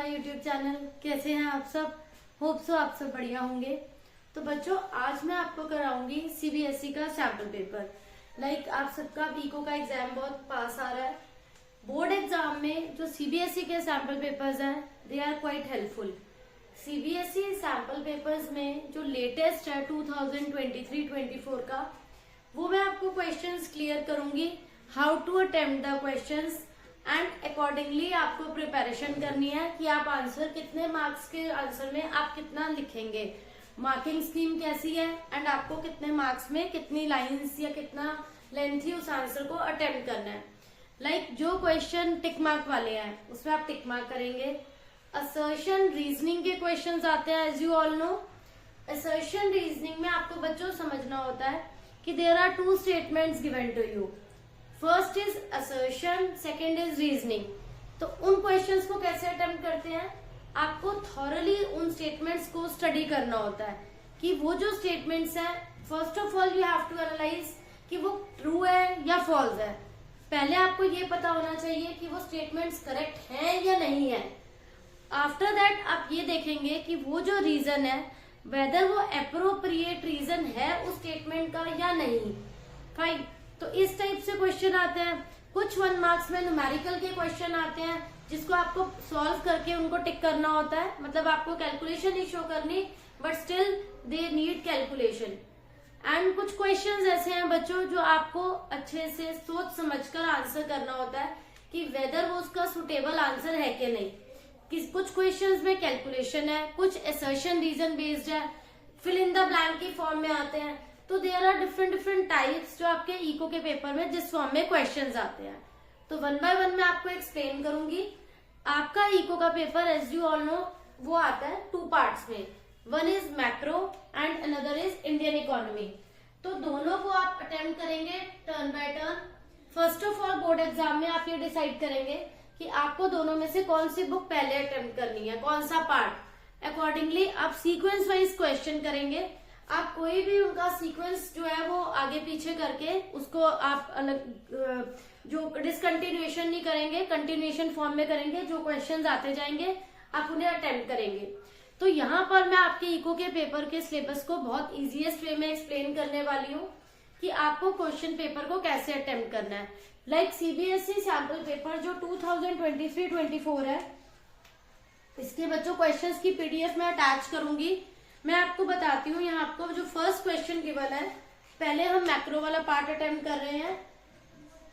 My YouTube channel. कैसे हैं आप सब? होप सो आप सब बढ़िया होंगे। तो बच्चों, आज मैं आपको कराऊंगी सीबीएसई का सैम्पल पेपर। आप सबका पीको का एग्जाम बहुत पास आ रहा है। बोर्ड एग्जाम में जो सीबीएसई के सैम्पल पेपर्स हैं they are quite helpful. CBSE sample papers में जो लेटेस्ट है 2023-24 का, वो मैं आपको क्वेश्चंस क्लियर करूंगी, how to attempt the questions and accordingly आपको प्रिपरेशन करनी है कि आप आंसर कितने मार्क्स के आंसर में आप कितना लिखेंगे, मार्किंग स्कीम कैसी है एंड आपको कितने मार्क्स में कितनी लाइंस या कितना लेंथ ही उस आंसर को अटेम्प्ट करना है। जो क्वेश्चन टिक मार्क वाले हैं उसमें आप टिक मार्क करेंगे। असर्शन रीजनिंग के क्वेश्चंस आते हैं, as you all know. Assertion reasoning में आपको बच्चों समझना होता है कि there are two statements given to you. First is assertion, second is reasoning. तो उन क्वेश्चंस को कैसे अटेम्प्ट करते हैं, आपको थॉरली उन स्टेटमेंट्स को स्टडी करना होता है कि वो जो स्टेटमेंट्स हैं, first of all you have to analyse कि वो ट्रू है या फॉल्स है। पहले आपको ये पता होना चाहिए कि वो स्टेटमेंट्स करेक्ट हैं या नहीं है। आफ्टर दैट आप ये देखेंगे कि वो जो रीजन है वेदर वो अप्रोप्रिएट रीजन है उस स्टेटमेंट का या नहीं। फाइन। तो इस टाइप से क्वेश्चन आते हैं। कुछ 1 मार्क्स में न्यूमेरिकल के क्वेश्चन आते हैं जिसको आपको सॉल्व करके उनको टिक करना होता है, मतलब आपको कैलकुलेशन ही शो करनी, but still they need calculation. And कुछ क्वेश्चंस ऐसे हैं बच्चों जो आपको अच्छे से सोच समझकर आंसर करना होता है कि वेदर वो उसका सुटेबल आंसर है कि नहीं। कुछ क्वेश्चंस में कैलकुलेशन है, कुछ असर्शन रीजन बेस्ड है, फिल इन द ब्लैंक की फॉर्म में आते हैं। तो देयर आर डिफरेंट टाइप्स जो आपके इको के पेपर में जिस फॉर्म में क्वेश्चंस आते हैं। तो 1 बाय 1 मैं आपको एक्सप्लेन करूंगी। आपका इको का paper as you all know वो आता है 2 पार्ट्स में। One is macro and another is Indian economy. तो दोनों को आप अटेम्प्ट करेंगे turn by turn. First of all board exam में आप ये डिसाइड करेंगे कि आपको दोनों में से कौन सी बुक पहले अटेम्प्ट करनी है, कौन सा पार्ट। अकॉर्डिंगली आप सीक्वेंस वाइज क्वेश्चन करेंगे। आप कोई भी उनका सीक्वेंस जो है वो आगे पीछे करके उसको आप अलग जो डिसकंटिन्यूएशन नहीं करेंगे, कंटिन्यूएशन फॉर्म में करेंगे। जो क्वेश्चंस आते जाएंगे आप उन्हें अटेम्प्ट करेंगे। तो यहाँ पर मैं आपके इको के पेपर के सिलेबस को बहुत इजीएस्ट वे में एक्सप्लेन करने वाली हूँ कि आपको क्वेश्चन पेपर को कैसे अटेम्प्ट करना है। सीबीएसई सैम्पल पेपर जो 2023-24 है, इसके बच्चों क्वेश्चंस की पीडीएफ में अटैच करूंगी। मैं आपको बताती हूँ यहाँ आपको जो फर्स्ट क्वेश्चन गिवन है, पहले हम मैक्रो वाला पार्ट अटेम्प्ट कर रहे हैं।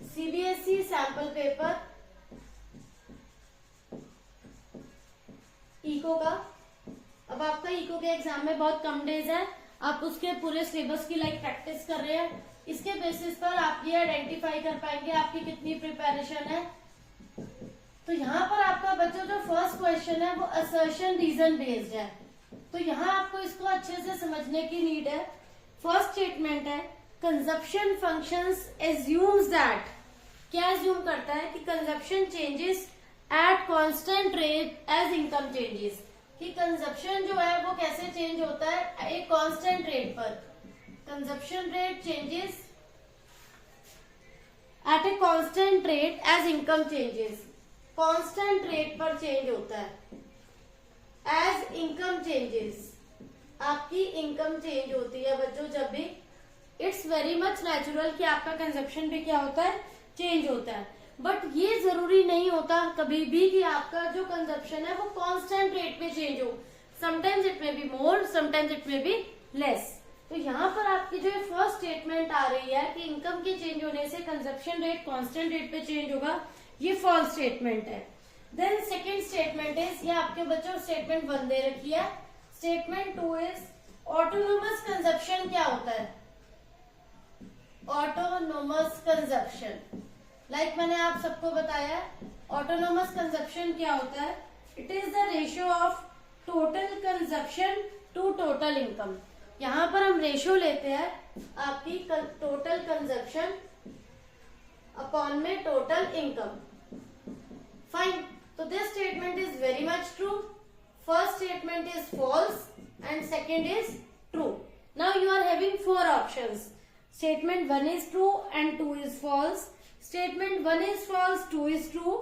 सीबीएसई सैम्पल पेपर इको का। अब आपका इको के एग्जाम में बहुत कम डेज है, आप उसके पूरे सिलेबस की प्रैक्टिस कर रहे हैं। इसके बेसिस पर आप ये आइडेंटिफाई कर पाएंगे आपकी कितनी प्रिपरेशन है। तो यहाँ पर आपका बच्चों जो फर्स्ट क्वेश्चन है वो असर्शन रीजन बेस्ड है। तो यहाँ आपको इसको अच्छे से समझने की नीड है। फर्स्ट स्टेटमेंट है कंजप्शन फंक्शंस एज्यूम्स दैट। क्या एज्यूम करता है कि consumption changes at constant rate as income changes. कि कंजप्शन जो है वो कैसे चेंज होता है एक कांस्टेंट रेट पर। Consumption rate changes at a constant rate as income changes. Constant rate पर चेंज होता है एज इनकम चेंजेस। आपकी इनकम चेंज होती है बच्चों जब भी। इट्स वेरी मच नेचुरल कि आपका कंजप्शन भी क्या होता है, चेंज होता है। बट ये जरूरी नहीं होता कभी भी कि आपका जो कंजप्शन है वो कांस्टेंट रेट पे चेंज हो। Sometimes it may be more, sometimes it may be less. तो यहाँ पर आपकी जो फर्स्ट स्टेटमेंट आ रही है कि इनकम के चेंज होने से कंजप्शन रेट कांस्टेंट रेट पे चेंज होगा, ये फॉल्स स्टेटमेंट है। देन सेकेंड स्टेटमेंट इज, ये आपके बच्चों स्टेटमेंट 1 दे रखी है। स्टेटमेंट 2 इज ऑटोनोमस कंजप्शन क्या होता है। ऑटोनोमस कंजप्शन मैंने आप सबको बताया ऑटोनोमस कंजप्शन क्या होता है। It is the ratio of total consumption to total income. यहाँ पर हम रेशियो लेते हैं आपकी टोटल कंजप्शन अपॉन में total income. Fine. So this statement is very much true. First statement is false and second is true. Now you are having 4 options. Statement 1 is true and 2 is false. Statement 1 is false, 2 is true.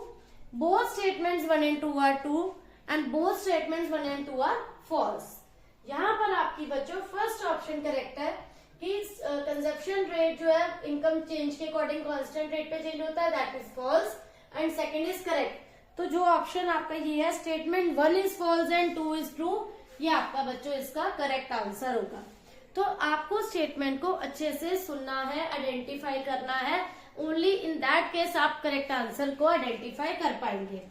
Both statements 1 and 2 are true. And both statements 1 and 2 are false. यहाँ पर आपकी बच्चों first option correct है कि consumption rate जो है income change के according constant rate पे चेंज होता है, that is false and second is correct. तो जो ऑप्शन आपका ये है statement 1 is false and 2 is true, ये आपका बच्चों इसका करेक्ट आंसर होगा। तो आपको स्टेटमेंट को अच्छे से सुनना है, आइडेंटिफाई करना है, ओनली इन दैट केस आप करेक्ट आंसर को आइडेंटिफाई कर पाएंगे।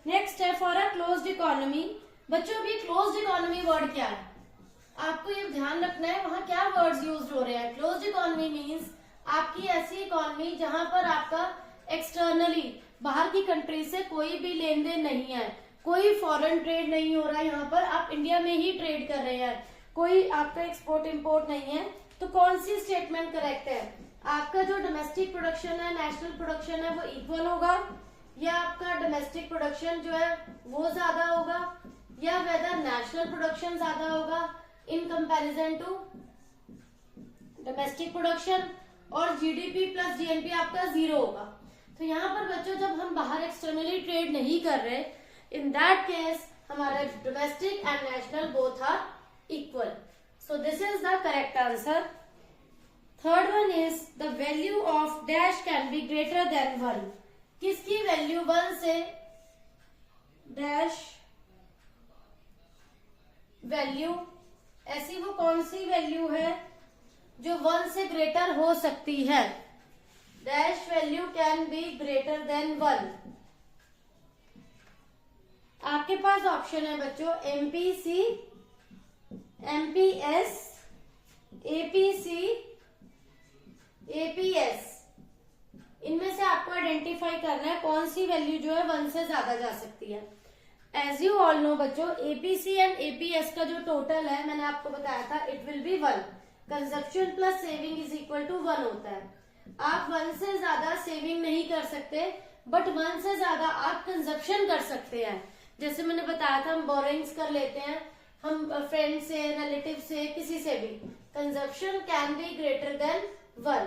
नेक्स्ट है फॉर अ क्लोज्ड इकोनॉमी। बच्चों अभी क्लोज्ड इकोनॉमी वर्ड क्या है आपको ये ध्यान रखना है, वहां क्या वर्ड्स यूज हो रहे हैं। क्लोज्ड इकोनॉमी मीन्स आपकी ऐसी इकोनॉमी जहां पर आपका एक्सटर्नली बाहर की कंट्री से कोई भी लेन देन नहीं है, कोई फॉरेन ट्रेड नहीं हो रहा है, यहाँ पर आप इंडिया में ही ट्रेड कर रहे हैं, कोई आपका एक्सपोर्ट इंपोर्ट नहीं है। तो कौन सी स्टेटमेंट करेक्ट है? आपका जो डोमेस्टिक प्रोडक्शन है, नेशनल प्रोडक्शन है, वो इक्वल होगा, या आपका डोमेस्टिक प्रोडक्शन जो है वो ज्यादा होगा, या वेदर नेशनल प्रोडक्शन ज्यादा होगा in comparison to domestic production, और जीडीपी प्लस जीएनपी आपका 0 होगा। तो यहाँ पर बच्चों जब हम बाहर एक्सटर्नली ट्रेड नहीं कर रहे, इन दैट केस हमारा domestic and national both are equal. So this is the correct answer. Third one is the value of dash can be greater than 1. किसकी वैल्यू 1 से डैश वैल्यू, ऐसी वो कौन सी value है जो 1 से ग्रेटर हो सकती है? Dash value can be greater than 1। आपके पास ऑप्शन है बच्चों एमपीसी, एमपीएस, एपीसी, एपीएस। इनमें से आपको आइडेंटिफाई करना है कौन सी वैल्यू जो है 1 से ज्यादा जा सकती है। एज यू ऑल नो बच्चों एपीसी एंड एपीएस का जो टोटल है मैंने आपको बताया था it will be 1। Consumption plus saving is equal to 1 होता है। आप 1 से ज्यादा सेविंग नहीं कर सकते, बट 1 से ज्यादा आप कंजप्शन कर सकते हैं। जैसे मैंने बताया था हम बोरोइंग्स कर लेते हैं, हम फ्रेंड से, रिलेटिव से, किसी से भी। Consumption can be greater than 1।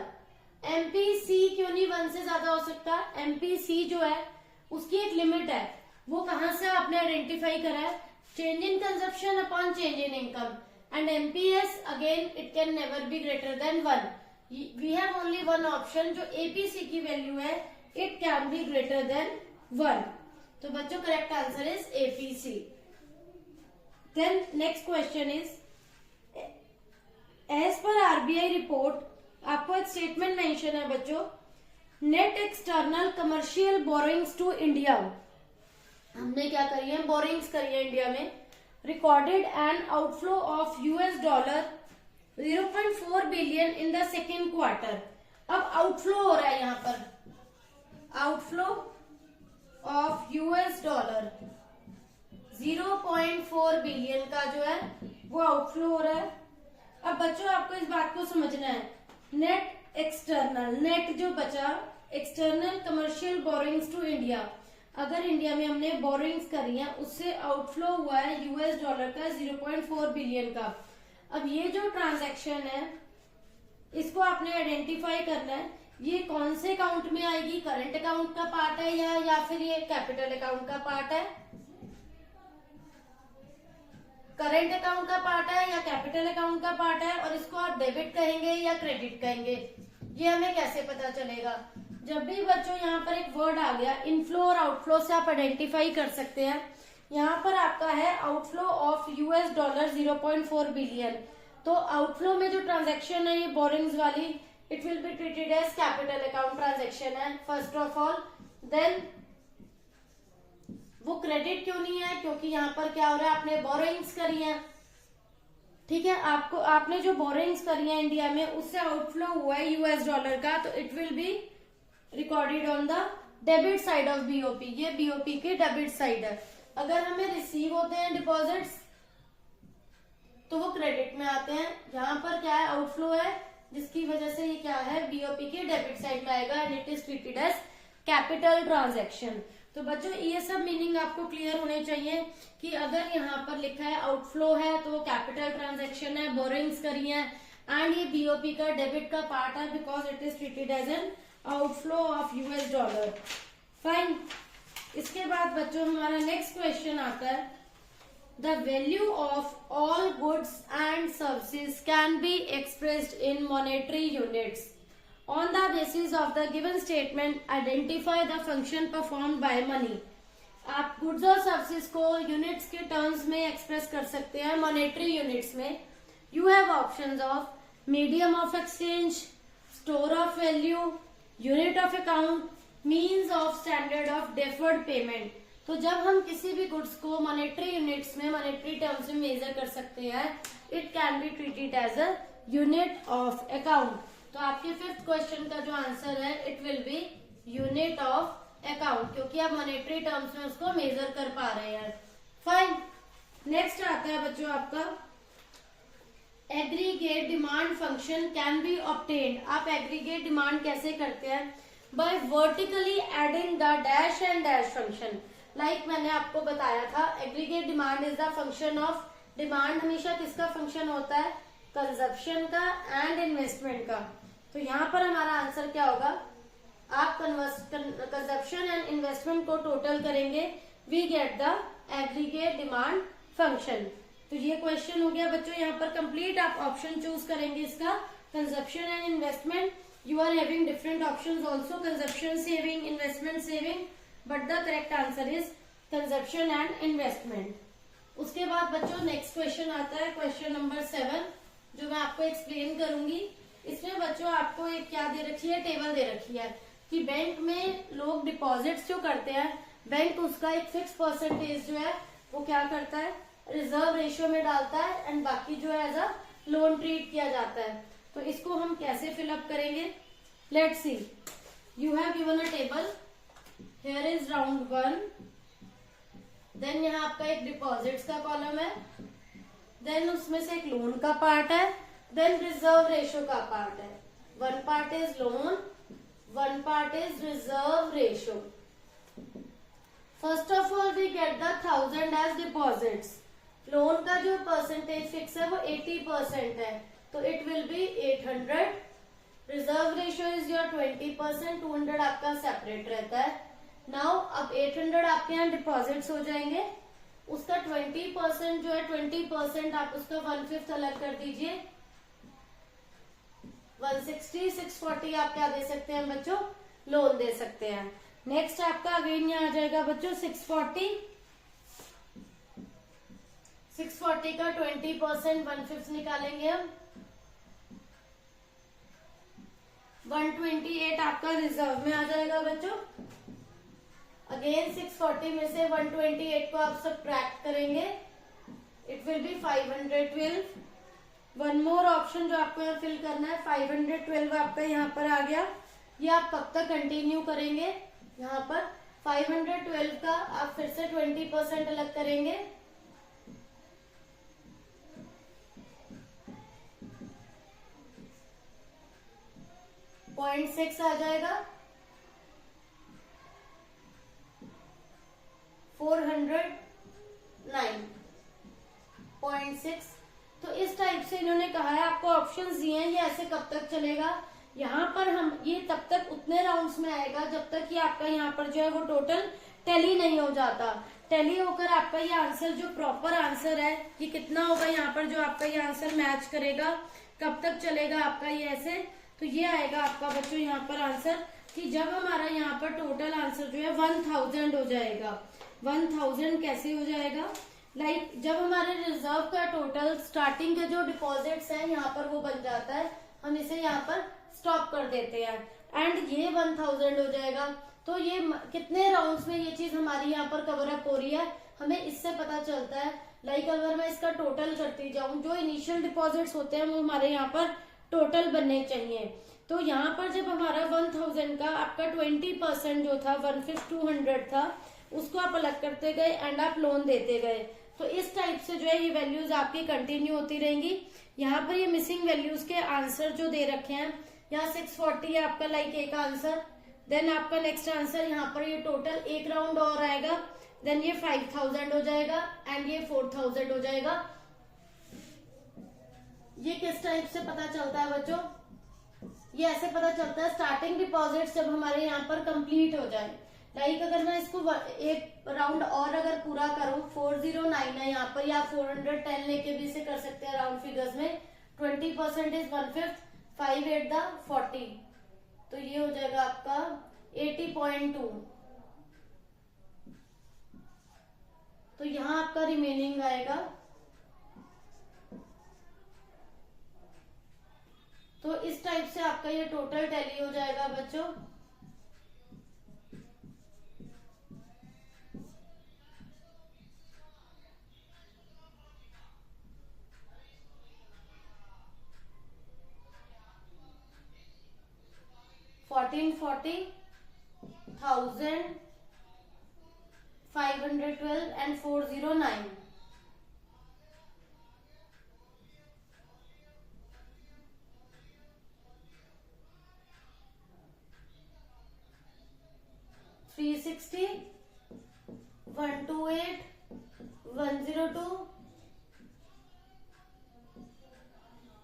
MPC क्यों नहीं 1 से ज्यादा हो सकता? एमपीसी जो है उसकी एक लिमिट है, वो कहां से आपने आइडेंटिफाई करा है? Change in consumption upon change in income. And MPS again it can never be greater than 1। We have only one option, जो एपीसी की वैल्यू है it can be greater than 1। तो बच्चों correct answer is APC. Then next question is as per RBI report, आपको एक statement mention है बच्चों, net external commercial borrowings to India. हमने क्या करी है? बोरोइंग्स करी है इंडिया में। Recorded N outflow of US dollar 0.4 billion in the second quarter. अब आउटफ्लो हो रहा है यहाँ पर, outflow of US dollar 0.4 billion का जो है वो आउटफ्लो हो रहा है। अब बच्चों आपको इस बात को समझना है, नेट एक्सटर्नल, नेट जो बचा external commercial borrowings to India, अगर इंडिया में हमने बोरोइंग्स करी है उससे आउटफ्लो हुआ है यूएस डॉलर का 0.4 बिलियन का। अब ये जो ट्रांजैक्शन है इसको आपने आइडेंटिफाई करना है, ये कौन से अकाउंट में आएगी? करंट अकाउंट का पार्ट है या फिर ये कैपिटल अकाउंट का पार्ट है? करंट अकाउंट का पार्ट है या कैपिटल अकाउंट का पार्ट है? और इसको आप डेबिट कहेंगे या क्रेडिट कहेंगे, ये हमें कैसे पता चलेगा? जब भी बच्चों यहाँ पर एक वर्ड आ गया इनफ्लो और आउटफ्लो से आप आइडेंटिफाई कर सकते हैं। यहाँ पर आपका है outflow of US dollar 0.4 billion. तो आउटफ्लो में जो ट्रांजैक्शन है ये बोरिंग्स वाली, it will be treated as capital account transaction है फर्स्ट ऑफ ऑल। देन वो क्रेडिट क्यों नहीं है? क्योंकि यहाँ पर क्या हो रहा है, आपने बोरोइंग्स करी है, ठीक है, आपने जो बोरोइंग्स करी है इंडिया में उससे आउटफ्लो हुआ है यूएस डॉलर का, तो it will be recorded on the debit side of BOP. ये बीओपी की डेबिट साइड है। अगर हमें रिसीव होते हैं डिपॉजिट्स तो वो क्रेडिट में आते हैं। यहाँ पर क्या है, आउटफ्लो है, जिसकी वजह से ये क्या है, बीओपी की डेबिट साइड में आएगा and it is treated as capital transaction. तो बच्चों ये सब मीनिंग आपको क्लियर होने चाहिए कि अगर यहाँ पर लिखा है आउटफ्लो है तो वो कैपिटल ट्रांजैक्शन है, बोरोइंग्स करी है, एंड ये बीओपी का डेबिट का पार्ट है because it is treated as an outflow of US dollar. Fine. इसके बाद बच्चों हमारा नेक्स्ट क्वेश्चन आता है, the value of all goods and services can be expressed in monetary units on the basis of the given statement, identify the function performed by money. आप goods और services को units के terms में express कर सकते हैं monetary units में। You have options of medium of exchange, store of value, unit of account, means of standard of deferred payment. तो जब हम किसी भी गुड्स को मॉनेटरी यूनिट्स में मॉनेटरी टर्म्स में मेजर कर सकते हैं, it can be treated as a unit of account. तो आपके फिफ्थ क्वेश्चन का जो आंसर है it will be unit of account, क्योंकि आप मॉनेटरी टर्म्स में उसको मेजर कर पा रहे हैं। फाइन, नेक्स्ट आता है बच्चों आपका aggregate demand function can be obtained. आप एग्रीगेट डिमांड कैसे करते हैं? By vertically adding the dash and dash function. Like मैंने आपको बताया था, aggregate demand is the function of demand. हमेशा किसका फंक्शन होता है? कंजप्शन का एंड इन्वेस्टमेंट का। तो यहाँ पर हमारा आंसर क्या होगा? आप कंजप्शन एंड इन्वेस्टमेंट को टोटल करेंगे, we get the aggregate demand function. तो ये क्वेश्चन हो गया बच्चों यहाँ पर कंप्लीट। आप ऑप्शन चूज करेंगे इसका, consumption and investment. You are having different options also, consumption saving, investment saving, but the correct answer is consumption and investment. उसके बाद बच्चों नेक्स्ट क्वेश्चन आता है, क्वेश्चन नंबर 7, जो मैं आपको एक्सप्लेन करूंगी। इसमें बच्चों आपको एक क्या दे रखी है, टेबल दे रखी है कि बैंक में लोग डिपॉजिट्स जो करते हैं, बैंक उसका एक फिक्स परसेंटेज जो है वो क्या करता है, रिजर्व रेशियो में डालता है, एंड बाकी जो है एज अ लोन ट्रीट किया जाता है। तो इसको हम कैसे फिलअप करेंगे? Let's see, you have given a table, here is round 1, then यहाँ आपका एक डिपॉजिट्स का कॉलम है, देन उसमें से एक लोन का पार्ट है, देन रिजर्व रेशियो का पार्ट है। One part is loan, one part is reserve ratio. First of all we get the 1000 as deposits. Loan का जो परसेंटेज फिक्स है वो 80% है, तो it will be 800। Reserve ratio is your 20%, 200 आपका separate रहता है। नाउ अब 800 आपके यहाँ डिपॉजिट्स हो जाएंगे, उसका 20% जो है 20% आप उसका 1/5 अलग कर दीजिए, 160, 640 आप क्या दे सकते हैं बच्चों? लोन दे सकते हैं। नेक्स्ट आपका अगेन यहाँ आ जाएगा बच्चों 640 का 20% 1/5 निकालेंगे हम, 128 आपका रिजर्व में आ जाएगा बच्चों। अगेन 640 में से 128 को आप सब्ट्रैक्ट करेंगे, it will B 512। One more option जो आपको यहाँ फिल करना है, 512 आपका यहाँ पर आ गया। ये आप कब तक कंटिन्यू करेंगे? यहाँ पर 512 का आप फिर से 20% अलग करेंगे, .6 आ जाएगा, 409.6। तो इस टाइप से इन्होंने कहा है, आपको ऑप्शंस दिए हैं, ये ऐसे कब तक चलेगा? यहाँ पर हम ये तब तक उतने राउंड्स में आएगा जब तक कि आपका यहाँ पर जो है वो टोटल टैली नहीं हो जाता। टैली होकर आपका ये आंसर जो प्रॉपर आंसर है ये कितना होगा, यहाँ पर जो आपका ये आंसर मैच करेगा, कब तक चलेगा आपका ये ऐसे? तो ये आएगा आपका बच्चों यहाँ पर आंसर कि जब हमारा यहाँ पर टोटल आंसर जो है 1000 हो जाएगा। 1000 कैसे हो जाएगा? लाइक जब हमारे रिजर्व का टोटल स्टार्टिंग के जो डिपॉजिट्स हैं यहाँ पर वो बन जाता है, हम इसे यहाँ पर स्टॉप कर देते हैं एंड ये 1000 हो जाएगा। तो ये कितने राउंड्स में ये चीज हमारी यहाँ पर कवर अप हो रही है, हमें इससे पता चलता है। लाइक अगर मैं इसका टोटल करती जाऊं, जो इनिशियल डिपॉजिट्स होते हैं वो हमारे यहाँ पर टोटल बनने चाहिए। तो यहाँ पर जब हमारा 1000 का आपका 20% जो था 1/5 200 था, उसको आप अलग करते गए एंड आप लोन देते गए। तो इस टाइप से जो है ये वैल्यूज आपकी कंटिन्यू होती रहेंगी। यहाँ पर ये मिसिंग वैल्यूज के आंसर जो दे रखे हैं, यहाँ 640 है आपका लाइक एक आंसर, देन आपका नेक्स्ट आंसर यहाँ पर ये टोटल एक राउंड और आएगा, देन ये 5000 हो जाएगा एंड ये 4000 हो जाएगा। ये किस टाइप से पता चलता है बच्चों? ये ऐसे पता चलता है स्टार्टिंग डिपॉजिट जब हमारे यहाँ पर कंप्लीट हो जाए, लाइक अगर मैं इसको एक राउंड और अगर पूरा करूं, 409 है यहाँ पर, या 410 लेके भी इसे कर सकते हैं राउंड फिगर्स में। 20% इज 1/5, 5 8 द 40, तो ये हो जाएगा आपका 80.2। तो यहाँ आपका रिमेनिंग आएगा। तो इस टाइप से आपका ये टोटल टैली हो जाएगा बच्चों। $1440,000, 512 and 409। $360, 128, 102।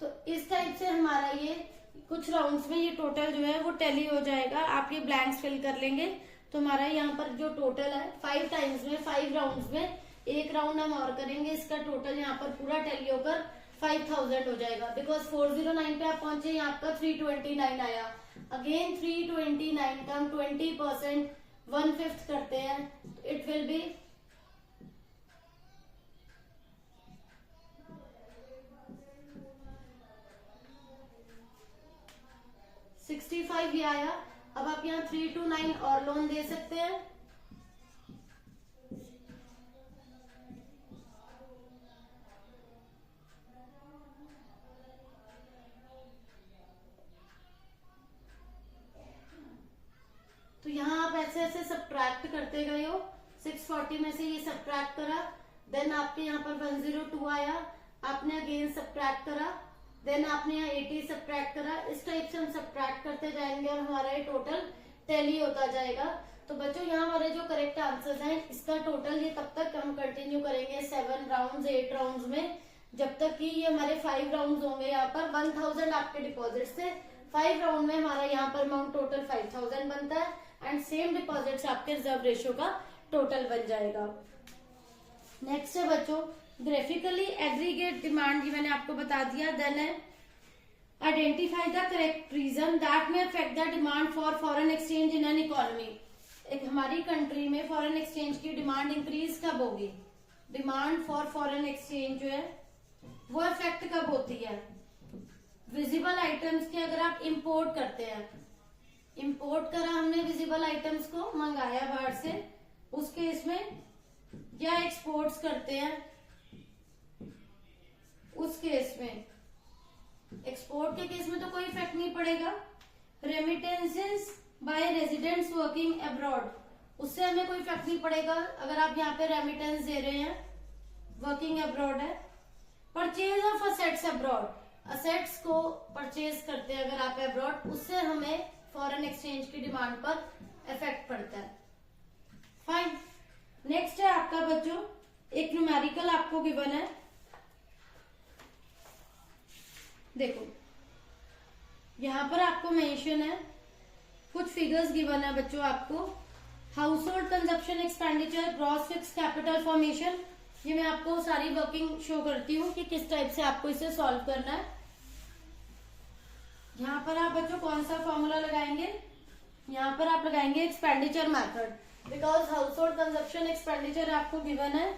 तो इस टाइप से हमारा ये कुछ राउंड्स में ये टोटल जो है वो टैली हो जाएगा। आप ये ब्लैंक्स फिल कर लेंगे तो हमारा यहाँ पर जो टोटल है 5 टाइम्स में, 5 राउंड्स में, एक राउंड हम और करेंगे, इसका टोटल यहाँ पर पूरा टैली होकर 5000 हो जाएगा। बिकॉज 409 पे आप पहुंचे, यहाँ आपका 329 आया। अगेन 329 का हम 20% 1/5 करते हैं, इट विल बी 65 ये आया। अब आप यहाँ 329 और लोन दे सकते हैं। तो यहाँ आप ऐसे ऐसे सब्ट्रैक्ट करते गए हो। 640 में से ये सब्ट्रैक्ट करा, देन आपके यहाँ पर 102 आया, आपने अगेन सब्ट्रैक्ट करा, देन आपने यहाँ 80 सब्ट्रैक्ट करा। इस टाइप से हम सब्ट्रैक्ट करते जाएंगे और हमारा ये टोटल टैली होता जाएगा। तो बच्चों यहाँ हमारे जो करेक्ट आंसर्स हैं, इसका टोटल ये तब तक हम कंटिन्यू करेंगे 7 राउंड्स 8 राउंड्स में, जब तक कि ये हमारे 5 राउंड्स होंगे। यहाँ पर 1000 आपके डिपॉजिट से 5 राउंड में हमारा यहाँ पर अमाउंट टोटल 5000 बनता है, एंड सेम डिपॉजिट से आपके रिजर्व रेशियो का टोटल बन जाएगा। नेक्स्ट है बच्चों ग्राफिकली एग्रीगेट डिमांड, ये मैंने आपको बता दिया। देन है identify the correct reason that may affect the demand for foreign exchange in an economy. एक हमारी कंट्री में फॉरेन एक्सचेंज की डिमांड इंक्रीज कब होगी? डिमांड फॉर फॉरेन एक्सचेंज जो है वो अफेक्ट कब होती है? विजिबल आइटम्स के अगर आप इंपोर्ट करते हैं, इंपोर्ट करा हमने विजिबल आइटम्स को, मंगाया बाहर से, उस केस में, या एक्सपोर्ट्स करते हैं उस केस में। एक्सपोर्ट के केस में तो कोई इफेक्ट नहीं पड़ेगा। Remittances by residents working abroad, उससे हमें कोई इफेक्ट नहीं पड़ेगा अगर आप यहाँ पे रेमिटेंस दे रहे हैं, वर्किंग अब्रॉड है। Purchase of assets abroad, assets को परचेज करते हैं अगर आप अब्रॉड, उससे हमें फॉरेन एक्सचेंज की डिमांड पर इफेक्ट पड़ता है। फाइन। नेक्स्ट है आपका बच्चों एक न्यूमेरिकल आपको गिवन है। देखो यहां पर आपको मेंशन है, कुछ फिगर्स गिवन है बच्चों आपको। House hold consumption expenditure, gross fix capital formation, ये मैं आपको सारी वर्किंग शो करती हूँ कि किस टाइप से आपको इसे सॉल्व करना है। यहाँ पर आप बच्चों कौन सा फॉर्मूला लगाएंगे? यहाँ पर आप लगाएंगे expenditure method, because house hold consumption expenditure आपको गिवन है,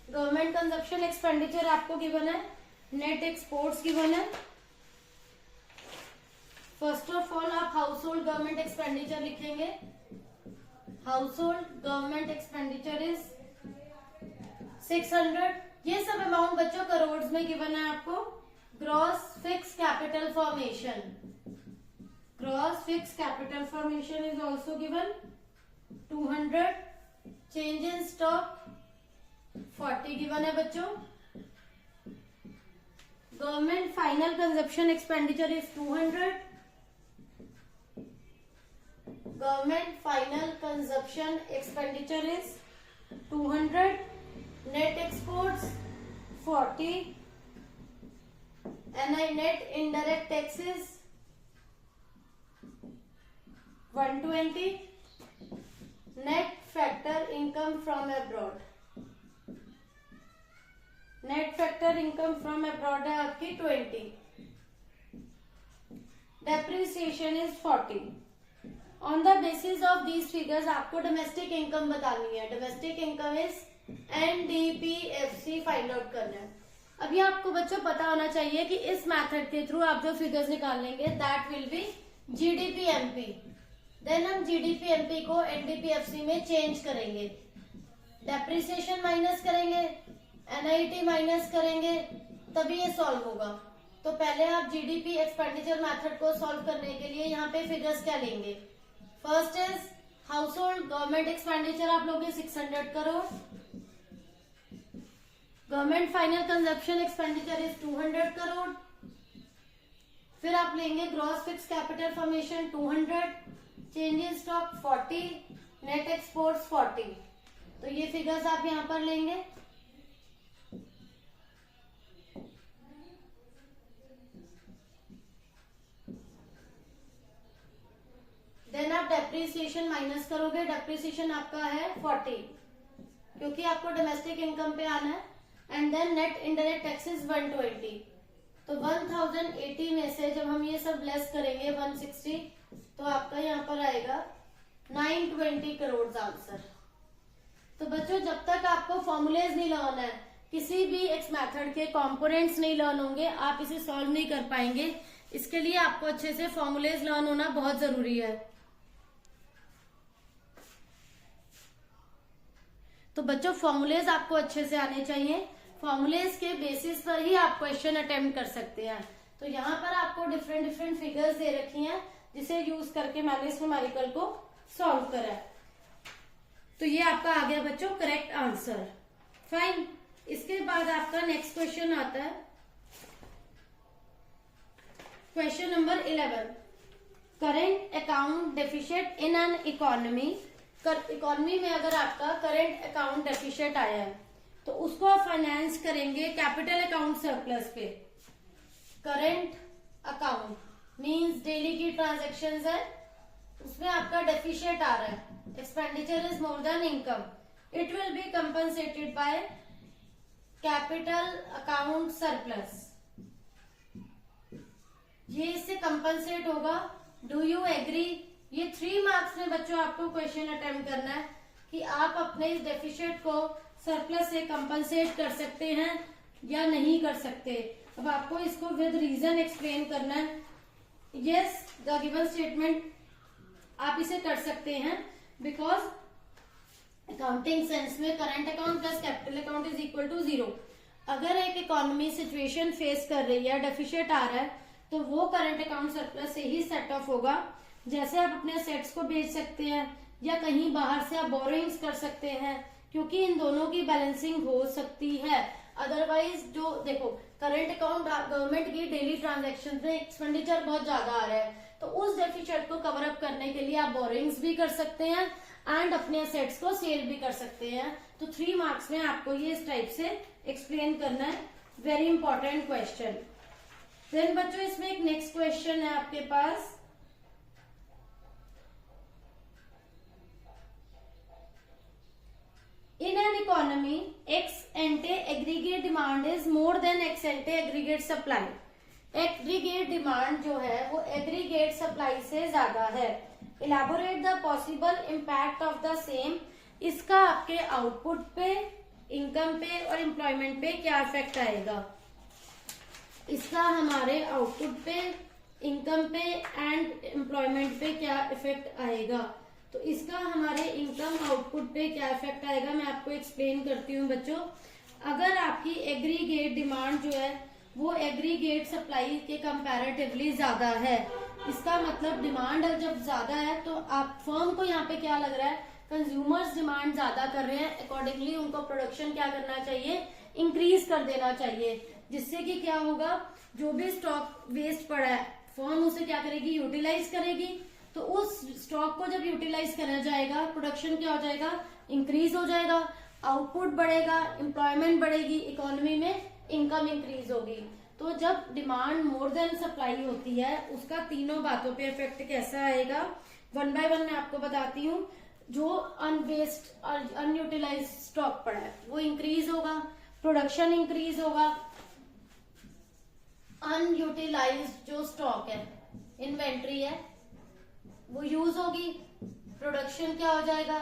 गवर्नमेंट कंजप्शन एक्सपेंडिचर आपको गिवन है, नेट एक्सपोर्ट्स गिवन है। फर्स्ट ऑफ ऑल आप हाउस होल्ड गवर्नमेंट एक्सपेंडिचर लिखेंगे। House hold government expenditure is 600। ये सब अमाउंट बच्चों करोड़ में गिवन है आपको। Gross fix capital formation, gross fix capital formation is also given 200। Change in stock 40 given है बच्चों। Government final consumption expenditure is 200। Government final consumption expenditure is 200। Net exports 40। NI net indirect taxes 120 net factor income from abroad, net factor income from abroad है आपकी 20, depreciation is 40। On the basis of these figures आपको domestic income बतानी है, domestic income is NDPFC find out करना है। अभी आपको बच्चों पता होना चाहिए कि इस मेथड के थ्रू आप जो फिगर्स निकालेंगे that will be GDP-MP, then हम GDP-MP को NDPFC में चेंज करेंगे, डेप्रिसिएशन माइनस करेंगे, NIT माइनस करेंगे, तभी ये सॉल्व होगा। तो पहले आप GDP एक्सपेंडिचर मेथड को सॉल्व करने के लिए यहाँ पे फिगर्स क्या लेंगे। First is house hold government expenditure आप लोगे 600 crore, government final consumption expenditure is 200 crore, फिर आप लेंगे gross fix capital formation 200, change in stock 40, net exports 40। तो ये फिगर्स आप यहां पर लेंगे। देन आप डेप्रिसिएशन माइनस करोगे, डेप्रिसिएशन आपका है 40 क्योंकि आपको डोमेस्टिक इनकम पे आना है, and then net indirect taxes 120। तो 1080 में से जब हम ये सब लेस करेंगे 160 तो आपका यहाँ पर आएगा 920 करोड़ आंसर। तो बच्चों जब तक आपको फॉर्मूलेज नहीं लर्न है, किसी भी एक्स मेथड के कंपोनेंट्स नहीं लर्न होंगे, आप इसे सॉल्व नहीं कर पाएंगे। इसके लिए आपको अच्छे से फॉर्मूलेज लर्न होना बहुत जरूरी है। तो बच्चों फॉर्मूलेज आपको अच्छे से आने चाहिए, फॉर्मूलेज के बेसिस पर ही आप क्वेश्चन अटेम्प्ट कर सकते हैं। तो यहाँ पर आपको डिफरेंट डिफरेंट फिगर्स दे रखी हैं जिसे यूज करके मैंने इस न्यूमेरिकल को सॉल्व करा है। तो ये आपका आ गया बच्चों करेक्ट आंसर। फाइन, इसके बाद आपका नेक्स्ट क्वेश्चन आता है question number 11, current account deficit in an economy. Economy में अगर आपका करेंट अकाउंट डेफिशिएट आया है तो उसको आप फाइनेंस करेंगे कैपिटल अकाउंट सरप्लस पे। करेंट अकाउंट मींस डेली की ट्रांजैक्शंस है, उसमें आपका डेफिशिएट आ रहा है, expenditure is more than income, it will be compensated by capital account surplus. ये इससे कंपनसेट होगा। Do you agree? ये 3 मार्क्स में बच्चों आपको क्वेश्चन अटेम्प्ट करना है कि आप अपने इस डेफिशिएट को सरप्लस से कंपनसेट कर सकते हैं या नहीं कर सकते। अब आपको इसको विद रीजन एक्सप्लेन करना है। यस, द गिवन स्टेटमेंट आप इसे कर सकते हैं बिकॉज अकाउंटिंग सेंस में current account plus capital account is equal to 0। अगर एक इकोनॉमी सिचुएशन फेस कर रही है, डेफिशिएट आ रहा है, तो वो करंट अकाउंट सरप्लस से ही सेट ऑफ होगा। जैसे आप अपने असेट्स को बेच सकते हैं या कहीं बाहर से आप बोरोइंग्स कर सकते हैं, क्योंकि इन दोनों की बैलेंसिंग हो सकती है। अदरवाइज जो देखो करंट अकाउंट गवर्नमेंट की डेली ट्रांजैक्शन में एक्सपेंडिचर बहुत ज्यादा आ रहा है, तो उस डेफिशिएट को कवर अप करने के लिए आप बोरोइंग्स भी कर सकते हैं एंड अपने असेट्स को सेल भी कर सकते हैं। तो 3 मार्क्स में आपको ये इस टाइप से एक्सप्लेन करना है। Very important question. देन बच्चों इसमें एक नेक्स्ट क्वेश्चन है आपके पास, in an economy ex ante aggregate demand is more than ex ante aggregate supply। Aggregate demand जो है वो एग्रीगेट सप्लाई से ज्यादा है। Elaborate the possible impact of the same. इसका आपके आउटपुट पे, इनकम पे और एम्प्लॉयमेंट पे क्या इफेक्ट आएगा। इसका हमारे आउटपुट पे, इनकम पे एंड एम्प्लॉयमेंट पे क्या इफेक्ट आएगा। तो इसका हमारे इनकम आउटपुट पे क्या इफेक्ट आएगा मैं आपको एक्सप्लेन करती हूँ बच्चों। अगर आपकी एग्रीगेट डिमांड जो है वो एग्रीगेट सप्लाई के कंपैरेटिवली ज्यादा है, इसका मतलब डिमांड जब ज्यादा है तो आप फर्म को यहाँ पे क्या लग रहा है, कंज्यूमर्स डिमांड ज्यादा कर रहे हैं, अकॉर्डिंगली उनको प्रोडक्शन क्या करना चाहिए, इंक्रीज कर देना चाहिए। जिससे कि क्या होगा, जो भी स्टॉक वेस्ट पड़ा है फर्म उसे क्या करेगी, यूटिलाइज करेगी। तो उस स्टॉक को जब यूटिलाइज करा जाएगा, प्रोडक्शन क्या हो जाएगा, इंक्रीज हो जाएगा, आउटपुट बढ़ेगा, एम्प्लॉयमेंट बढ़ेगी, इकोनॉमी में इनकम इंक्रीज होगी। तो जब डिमांड मोर देन सप्लाई होती है उसका तीनों बातों पे इफेक्ट कैसा आएगा, वन बाय वन मैं आपको बताती हूँ। जो अनवेस्ट अनयूटिलाइज स्टॉक पड़ा है वो इंक्रीज होगा, प्रोडक्शन इंक्रीज होगा। अनयूटिलाइज जो स्टॉक है, इन्वेंट्री है, वो यूज होगी, प्रोडक्शन क्या हो जाएगा,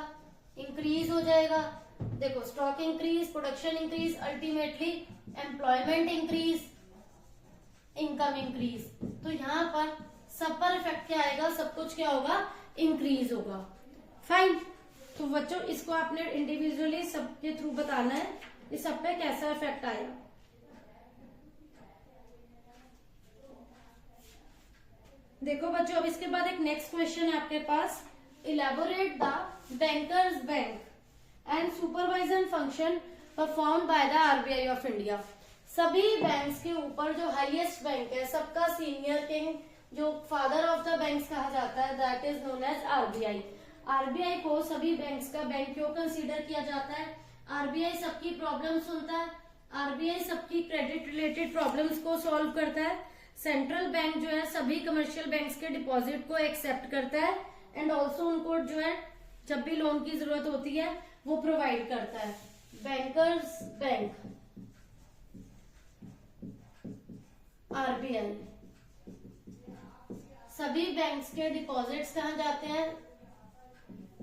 इंक्रीज हो जाएगा। देखो, stock increase, production increase, ultimately employment increase, income increase. तो यहाँ पर सब पर इफेक्ट क्या आएगा, सब कुछ क्या होगा, इंक्रीज होगा। फाइन। तो बच्चों इसको आपने इंडिविजुअली सबके थ्रू बताना है इस सब पे कैसा इफेक्ट आया। देखो बच्चों, अब इसके बाद एक नेक्स्ट क्वेश्चन है आपके पास। Elaborate the bankers bank and supervision function perform by the RBI of India. सभी बैंक्स के ऊपर जो हाईएस्ट बैंक है, सबका सीनियर किंग, जो फादर ऑफ द बैंक्स कहा जाता है, that is known as RBI. RBI को सभी बैंक्स का बैंक क्यों कंसीडर किया जाता है? आरबीआई सबकी प्रॉब्लम सुनता है, आरबीआई सबकी क्रेडिट रिलेटेड प्रॉब्लम्स को सॉल्व करता है। सेंट्रल बैंक जो है सभी कमर्शियल बैंक्स के डिपॉजिट को एक्सेप्ट करता है एंड ऑल्सो उनको जो है जब भी लोन की जरूरत होती है वो प्रोवाइड करता है। Bankers bank, RBI. सभी बैंक्स के डिपॉजिट्स कहाँ जाते हैं?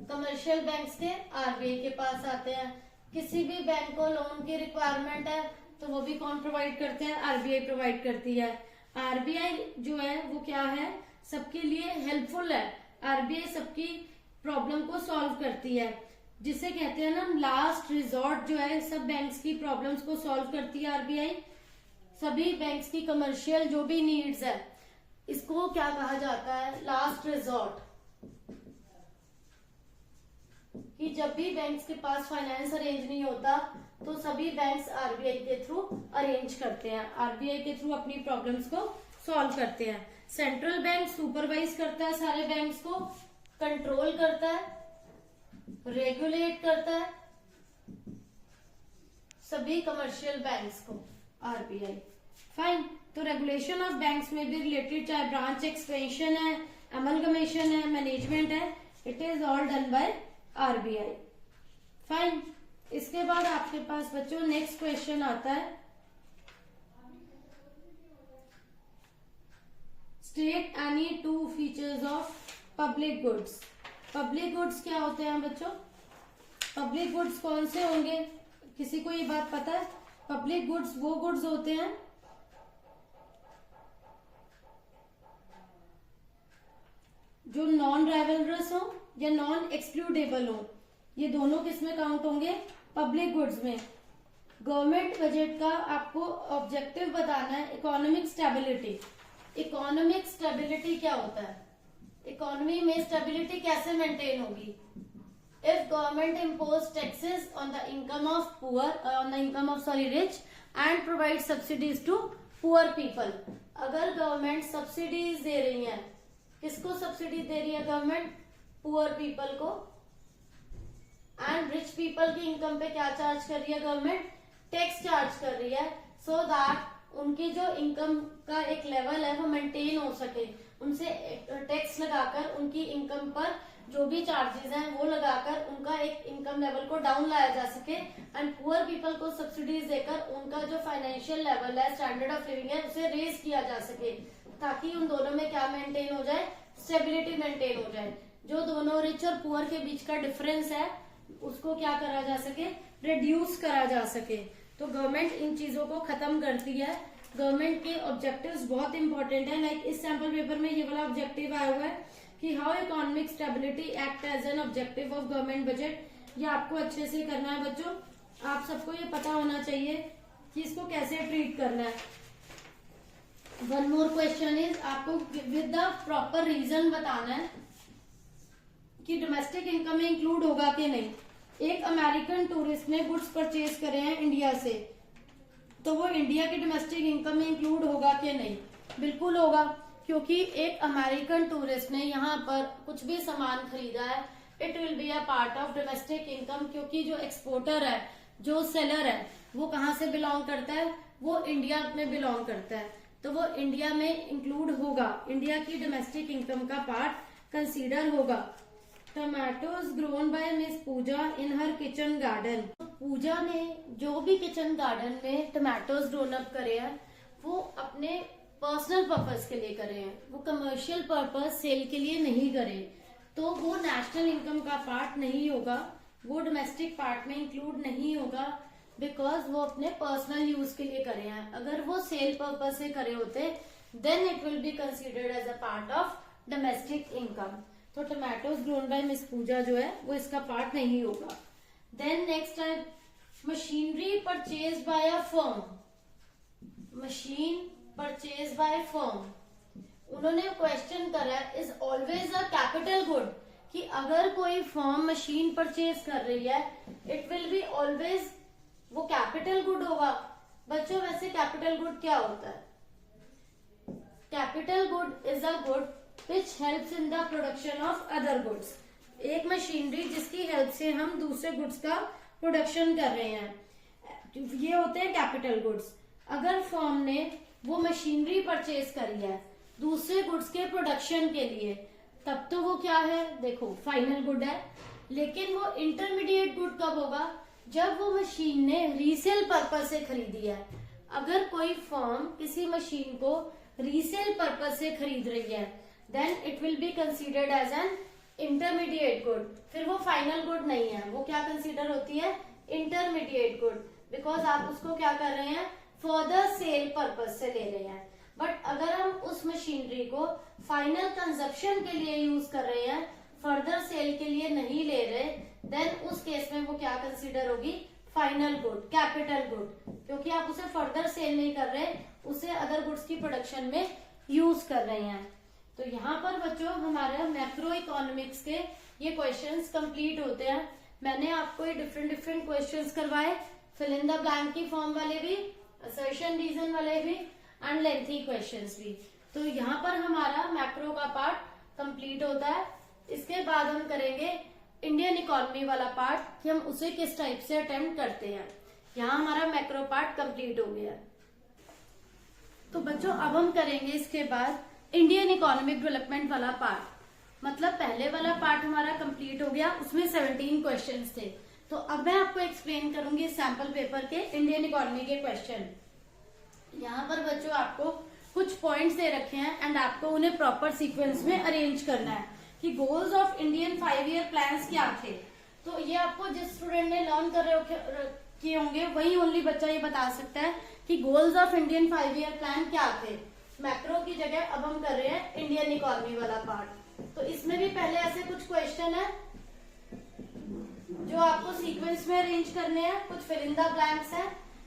कमर्शियल बैंक्स के आरबीआई के पास आते हैं। किसी भी बैंक को लोन की रिक्वायरमेंट है तो वो भी कौन प्रोवाइड करते हैं? आरबीआई प्रोवाइड करती है। आरबीआई जो है वो क्या है, सबके लिए हेल्पफुल है। आरबीआई सबकी प्रॉब्लम को सॉल्व करती है, जिसे कहते हैं ना लास्ट रिजॉर्ट जो है, सब बैंक्स की प्रॉब्लम्स को सॉल्व करती है आरबीआई। सभी बैंक्स की कमर्शियल जो भी नीड्स है, इसको क्या कहा जाता है? Last resort. कि जब भी बैंक्स के पास फाइनेंस अरेंज नहीं होता तो सभी बैंक्स आरबीआई के थ्रू अरेंज करते हैं, आरबीआई के थ्रू अपनी प्रॉब्लम्स को सॉल्व करते हैं। सेंट्रल बैंक सुपरवाइज करता है सारे बैंक्स को, कंट्रोल करता है, रेगुलेट करता है सभी कमर्शियल बैंक्स को, आरबीआई। फाइन। तो रेगुलेशन ऑफ बैंक्स में भी रिलेटेड, चाहे ब्रांच एक्सपेंशन है, अमलगमेशन है, मैनेजमेंट है, it is all done by RBI. Fine. इसके बाद आपके पास बच्चों नेक्स्ट क्वेश्चन आता है, state any two features of public goods. Public goods क्या होते हैं बच्चों? पब्लिक गुड्स कौन से होंगे, किसी को ये बात पता है? पब्लिक गुड्स वो गुड्स होते हैं जो नॉन रेवलरस हो या नॉन एक्सक्लूडेबल हो। ये दोनों किस में काउंट होंगे? पब्लिक गुड्स में। गवर्नमेंट बजट का आपको ऑब्जेक्टिव बताना है इकोनॉमिक स्टेबिलिटी। इकोनॉमिक स्टेबिलिटी क्या होता है? इकोनॉमी में स्टेबिलिटी कैसे मेंटेन होगी? If government impose taxes on the income of poor, on the income of rich and provide subsidies to poor people. अगर गवर्नमेंट सब्सिडीज दे रही है, किसको सब्सिडी दे रही है गवर्नमेंट? पुअर पीपल को। एंड रिच पीपल की इनकम पे क्या चार्ज कर रही है गवर्नमेंट? टैक्स चार्ज कर रही है, सो दैट उनकी जो इनकम का एक लेवल है वो मेंटेन हो सके। उनसे टैक्स लगाकर उनकी इनकम पर जो भी चार्जेस हैं वो लगाकर उनका एक इनकम लेवल को डाउन लाया जा सके एंड पुअर पीपल को सब्सिडीज देकर उनका जो फाइनेंशियल लेवल है, स्टैंडर्ड ऑफ लिविंग है, उसे रेज किया जा सके, ताकि उन दोनों में क्या मेंटेन हो जाए? स्टेबिलिटी मेंटेन हो जाए। जो दोनों रिच और पुअर के बीच का डिफरेंस है उसको क्या करा जा सके? रिड्यूस करा जा सके। तो गवर्नमेंट इन चीजों को खत्म करती है। गवर्नमेंट के ऑब्जेक्टिव्स बहुत इंपॉर्टेंट है। लाइक इस सैंपल पेपर में ये वाला ऑब्जेक्टिव आया हुआ है कि how economic stability act as an objective of government budget. ये आपको अच्छे से करना है बच्चों। आप सबको ये पता होना चाहिए कि इसको कैसे ट्रीट करना है। वन मोर क्वेश्चन इज, आपको विद द प्रॉपर रीजन बताना है कि डोमेस्टिक इनकम में इंक्लूड होगा कि नहीं। एक अमेरिकन टूरिस्ट ने गुड्स परचेज करे हैं इंडिया से, तो वो इंडिया की डोमेस्टिक इनकम में इंक्लूड होगा कि नहीं? बिल्कुल होगा, क्योंकि एक अमेरिकन टूरिस्ट ने यहाँ पर कुछ भी सामान खरीदा है, it will be a part of domestic income. क्योंकि जो एक्सपोर्टर है, जो सेलर है, वो कहाँ से बिलोंग करता है? वो इंडिया में बिलोंग करता है, तो वो इंडिया में इंक्लूड होगा, इंडिया की डोमेस्टिक इनकम का पार्ट कंसीडर होगा। Tomatoes grown by miss Pooja in her kitchen garden. Pooja ने जो भी किचन गार्डन में टमाटोज ग्रोन अप करे हैं वो अपने पर्सनल पर्पस के लिए करे हैं, वो कमर्शियल पर्पस सेल के लिए नहीं करे, तो वो नेशनल इनकम का पार्ट नहीं होगा, वो डोमेस्टिक पार्ट में इंक्लूड नहीं होगा, बिकॉज वो अपने पर्सनल यूज के लिए करे हैं। अगर वो सेल पर्पस से करे होते then it will be considered as a part of domestic income. तो tomatoes grown by miss Pooja जो है वो इसका पार्ट नहीं होगा। देन नेक्स्ट है machinery purchase by a firm. Machine purchase by firm, उन्होंने क्वेश्चन करा is always a capital good, कि अगर कोई फर्म मशीन परचेज कर रही है इट विल बी ऑलवेज वो कैपिटल गुड होगा। बच्चों वैसे कैपिटल गुड क्या होता है? Capital good is a good which helps in the production of other goods. एक मशीनरी जिसकी हेल्प से हम दूसरे गुड्स का प्रोडक्शन कर रहे हैं, ये होते हैं कैपिटल गुड्स। अगर फर्म ने वो मशीनरी परचेज करी है दूसरे गुड्स के प्रोडक्शन के लिए, तब तो वो क्या है, देखो फाइनल गुड है। लेकिन वो इंटरमीडिएट गुड कब होगा? जब वो मशीन ने रीसेल पर्पस से खरीदी है। अगर कोई फर्म किसी मशीन को रीसेल पर्पस से खरीद रही है then it will be considered as an intermediate good. फिर वो फाइनल गुड नहीं है, वो क्या कंसीडर होती है? इंटरमीडिएट गुड, बिकॉज आप उसको क्या कर रहे हैं? फर्दर सेल पर्पस से ले रहे हैं। बट अगर हम उस मशीनरी को फाइनल कंजप्शन के लिए यूज कर रहे हैं, फर्दर सेल के लिए नहीं ले रहे, देन उस केस में वो क्या कंसीडर होगी? फाइनल गुड, कैपिटल गुड, क्योंकि आप उसे फर्दर सेल नहीं कर रहे, उसे अदर गुड्स की प्रोडक्शन में यूज कर रहे हैं। तो यहाँ पर बच्चों हमारे मैक्रो इकोनॉमिक्स के ये क्वेश्चंस कंप्लीट होते हैं। मैंने आपको ये डिफरेंट क्वेश्चंस करवाए, फिल इन द ब्लैंक की फॉर्म वाले भी, असर्शन रीजन वाले भी एंड लेंथी क्वेश्चंस भी। तो यहाँ पर हमारा मैक्रो का पार्ट कंप्लीट होता है। इसके बाद हम करेंगे इंडियन इकोनॉमी वाला पार्ट, कि हम उसे किस टाइप से अटेम्प्ट करते हैं। यहाँ हमारा मैक्रो पार्ट कंप्लीट हो गया। तो बच्चों अब हम करेंगे इसके बाद इंडियन इकोनॉमिक डेवलपमेंट वाला पार्ट। मतलब पहले वाला पार्ट हमारा कंप्लीट हो गया, उसमें 17 क्वेश्चंस थे। तो अब मैं आपको एक्सप्लेन करूंगी सैंपल पेपर के इंडियन इकोनॉमी के क्वेश्चन। यहाँ पर बच्चों आपको कुछ पॉइंट्स दे रखे हैं एंड आपको उन्हें प्रॉपर सीक्वेंस में अरेंज करना है कि goals of Indian 5 year plans क्या थे। तो ये आपको जिस स्टूडेंट ने लर्न कर किए होंगे वही ओनली बच्चा ये बता सकता है कि goals of Indian 5 year plan क्या थे। मैक्रो की जगह अब हम कर रहे हैं इंडियन इकोनॉमी वाला पार्ट। तो इसमें भी पहले ऐसे कुछ क्वेश्चन है जो आपको सीक्वेंस में अरेंज करने हैं, कुछ फिल इन द ब्लैंक्स है,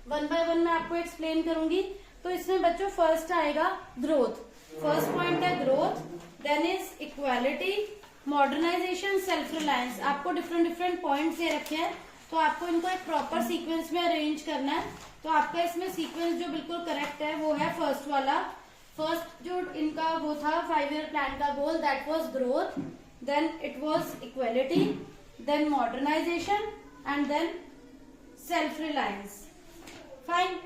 वन बाय वन मैं आपको एक्सप्लेन करूंगी। तो इसमें बच्चों फर्स्ट आएगा ग्रोथ। फर्स्ट पॉइंट है growth, then is equality, modernisation, self reliance. आपको डिफरेंट पॉइंट्स दे रखे हैं, तो आपको इनको एक प्रॉपर सीक्वेंस में अरेंज करना है। तो आपका इसमें सीक्वेंस जो बिल्कुल करेक्ट है वो है फर्स्ट वाला। फर्स्ट जो इनका वो था 5 ईयर प्लान का goal, that was growth, then it was equality, then modernisation and then self reliance. Fine.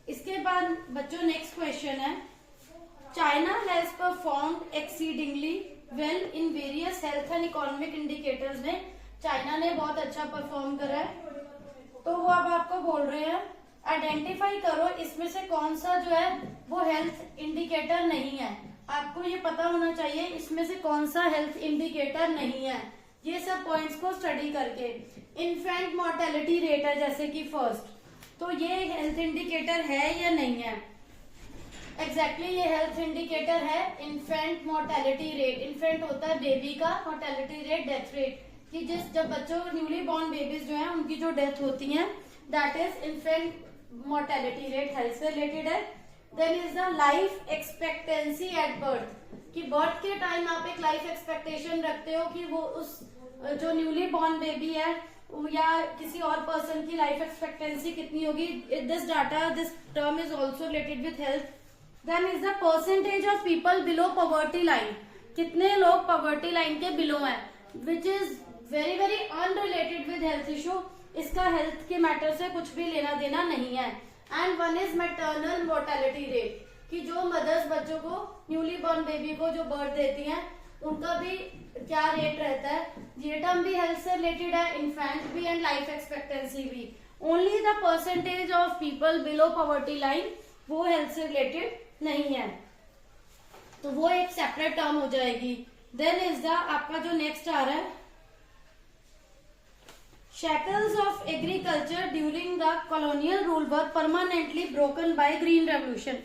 इसके बाद बच्चों नेक्स्ट क्वेश्चन है, China has performed exceedingly well in various health and economic indicators में चाइना ने बहुत अच्छा perform करा है। तो वो अब आपको बोल रहे हैं आइडेंटिफाई करो इसमें से कौन सा जो है वो हेल्थ इंडिकेटर नहीं है। आपको ये पता होना चाहिए इसमें से कौन सा हेल्थ इंडिकेटर नहीं है, ये सब पॉइंट्स को स्टडी करके। इन्फेंट मोर्टेलिटी रेट है जैसे कि फर्स्ट, तो ये हेल्थ इंडिकेटर है या नहीं है? एग्जैक्टली ये हेल्थ इंडिकेटर है, इन्फेंट मोर्टेलिटी रेट। इन्फेंट होता है बेबी का, मोर्टेलिटी रेट डेथ रेट, कि जब बच्चों न्यूली बॉर्न बेबीज जो है उनकी जो डेथ होती है, that is infant mortality rate, health से रिलेटेड है। Then is the life expectancy at birth, कि बर्थ के टाइम आप एक लाइफ एक्सपेक्टेशन रखते हो कि वो उस जो न्यूली बॉर्न बेबी है या किसी और पर्सन की लाइफ एक्सपेक्टेंसी कितनी होगी। This data, this term is also related with health. Then is the percentage of people below poverty line, कितने लोग पॉवर्टी लाइन के बिलो हैं, which is very very unrelated with health issue. इसका health के matter से कुछ भी लेना देना नहीं है। And one is maternal mortality rate, कि जो मदर्स बच्चों को, न्यूली बॉर्न बेबी को जो बर्थ देती हैं उनका भी क्या रेट रहता है। ये टर्म भी हेल्थ से रिलेटेड है, इन्फेंट भी एंड लाइफ एक्सपेक्टेंसी भी। Only the percentage of people below poverty line वो हेल्थ से रिलेटेड नहीं है, तो वो एक सेपरेट टर्म हो जाएगी। देन इज द आपका जो नेक्स्ट आ रहा है, shackles of agriculture during the colonial rule were permanently broken by green revolution।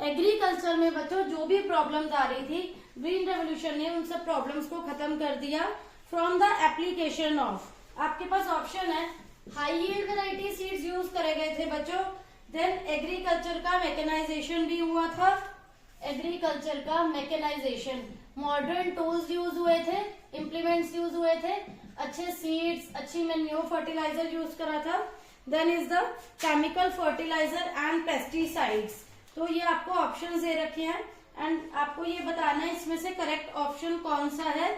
Agriculture में बच्चों जो भी प्रॉब्लम्स आ रही थी, ग्रीन रेवोल्यूशन ने उन सब प्रॉब्लम्स को खत्म कर दिया। फ्रॉम द एप्लीकेशन ऑफ, आपके पास ऑप्शन है, high yield variety seeds use करे गए थे बच्चों। देन एग्रीकल्चर का मैकेनाइजेशन भी हुआ था, एग्रीकल्चर का मैकेनाइजेशन, मॉडर्न टूल्स यूज हुए थे, इम्प्लीमेंट्स यूज हुए थे, अच्छे सीड्स, अच्छी मैन्योर फर्टिलाइजर यूज करा था। Then is the chemical fertiliser and pesticides. तो ये आपको ऑप्शन दे रखे हैं एंड आपको ये बताना है इसमें से करेक्ट ऑप्शन कौन सा है।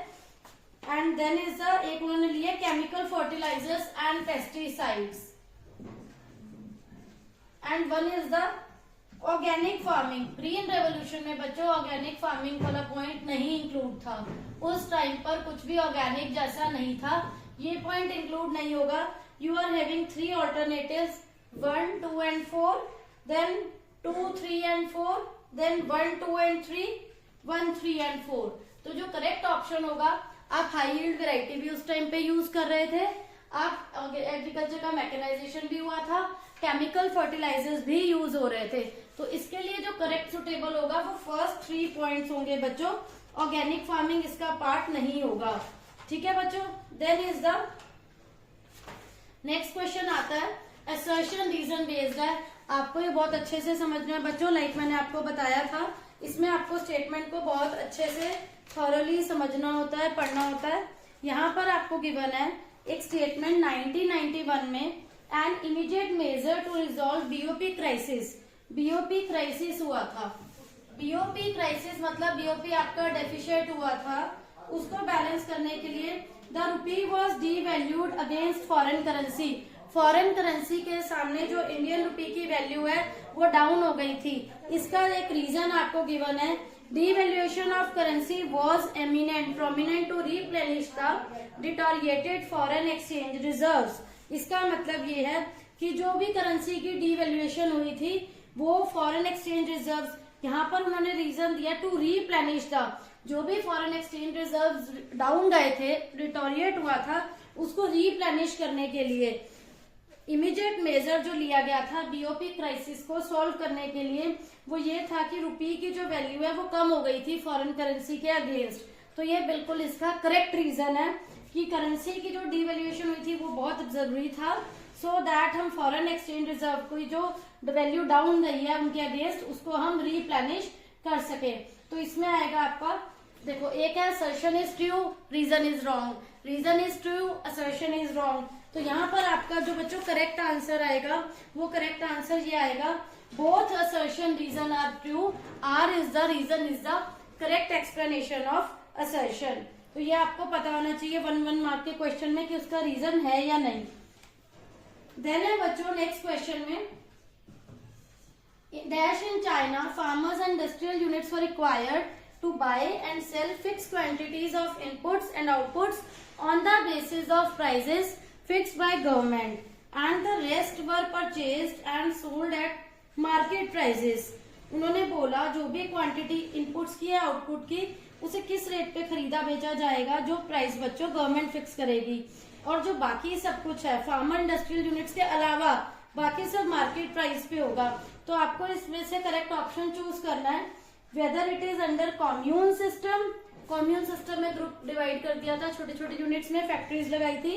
एंड देन इज द एक उन्होंने लिया chemical fertilisers and pesticides. And one is the organic farming. Green revolution में बच्चों ऑर्गेनिक फार्मिंग वाला पॉइंट नहीं इंक्लूड था, उस टाइम पर कुछ भी ऑर्गेनिक जैसा नहीं था, ये पॉइंट इंक्लूड नहीं होगा। You are having 3 alternatives, 1, 2 and 4, then 2, 3 and 4, then 1, 2 and 3, 1, 3 and 4। तो जो करेक्ट ऑप्शन होगा, आप हाई यील्ड वेराइटी भी उस टाइम पे यूज कर रहे थे, आप एग्रीकल्चर का मैकेनाइजेशन भी हुआ था, केमिकल फर्टिलाइजर्स भी यूज हो रहे थे। तो इसके लिए जो करेक्ट सुटेबल होगा वो फर्स्ट 3 पॉइंट्स होंगे बच्चों, ऑर्गेनिक फार्मिंग इसका पार्ट नहीं होगा। ठीक है बच्चों। Then is the next question आता है, असर्शन रीजन बेस्ड है। आपको ये बहुत अच्छे से समझना है बच्चों, लाइक मैंने आपको बताया था, इसमें आपको स्टेटमेंट को बहुत अच्छे से थॉरली समझना होता है, पढ़ना होता है। यहाँ पर आपको गिवन है एक स्टेटमेंट 1991 में, an immediate measure to resolve BOP crisis. BOP crisis हुआ था, बीओपी क्राइसिस मतलब बीओपी आपका डेफिशिएट हुआ था, उसको बैलेंस करने के लिए the rupee was devalued against foreign currency. Foreign currency के सामने जो इंडियन रूपी की वैल्यू है वो डाउन हो गई थी। इसका एक रीजन आपको गिवन है, devaluation of currency was prominent to replenish the deteriorated foreign exchange reserves। इसका मतलब ये है कि जो भी करेंसी की डिवेल्युएशन हुई थी वो फॉरेन एक्सचेंज रिजर्व्स, यहाँ पर उन्होंने रीजन दिया टू रीप्लेनिश द, जो भी फॉरेन एक्सचेंज रिजर्व्स डाउन गए थे, डिटोरिएट हुआ था, उसको रीप्लेनिश करने के लिए इमीडिएट मेजर जो लिया गया था बीओपी क्राइसिस को सॉल्व करने के लिए, वो ये था कि रुपी की जो वैल्यू है वो कम हो गई थी फॉरेन करेंसी के अगेंस्ट। तो ये बिल्कुल इसका करेक्ट रीजन है कि करेंसी की जो डिवेल्युएशन हुई थी वो बहुत जरूरी था, सो दैट हम फॉरेन एक्सचेंज रिजर्व को जो वैल्यू डाउन गई है उनके अगेंस्ट उसको हम रीप्लेनिश कर सके। तो इसमें आएगा आपका, देखो एक है assertion is true, reason is wrong, reason is true, assertion is wrong. तो यहाँ पर आपका जो बच्चों करेक्ट आंसर आएगा वो करेक्ट आंसर ये आएगा, both assertion reason are true, R is the reason is the correct explanation of assertion. तो ये आपको पता होना चाहिए 1 मार्क के क्वेश्चन में कि उसका रीजन है या नहीं। देन है बच्चों नेक्स्ट क्वेश्चन में, dash in China farmers and industrial units were required to buy and sell fixed quantities of inputs and outputs on the basis of prices fixed by government and the rest were purchased and sold at market prices। उन्होंने बोला जो भी quantity inputs की है output की उसे किस rate पे खरीदा बेचा जाएगा, जो प्राइस बच्चों गवर्नमेंट फिक्स करेगी, और जो बाकी सब कुछ है फार्मर इंडस्ट्रियल यूनिट्स के अलावा बाकी सब मार्केट प्राइस पे होगा। तो आपको इसमें से करेक्ट ऑप्शन चूज करना है, whether it is under commune system, commune system में ग्रुप डिवाइड कर दिया था, छोटे छोटे यूनिट्स में फैक्ट्रीज लगाई थी,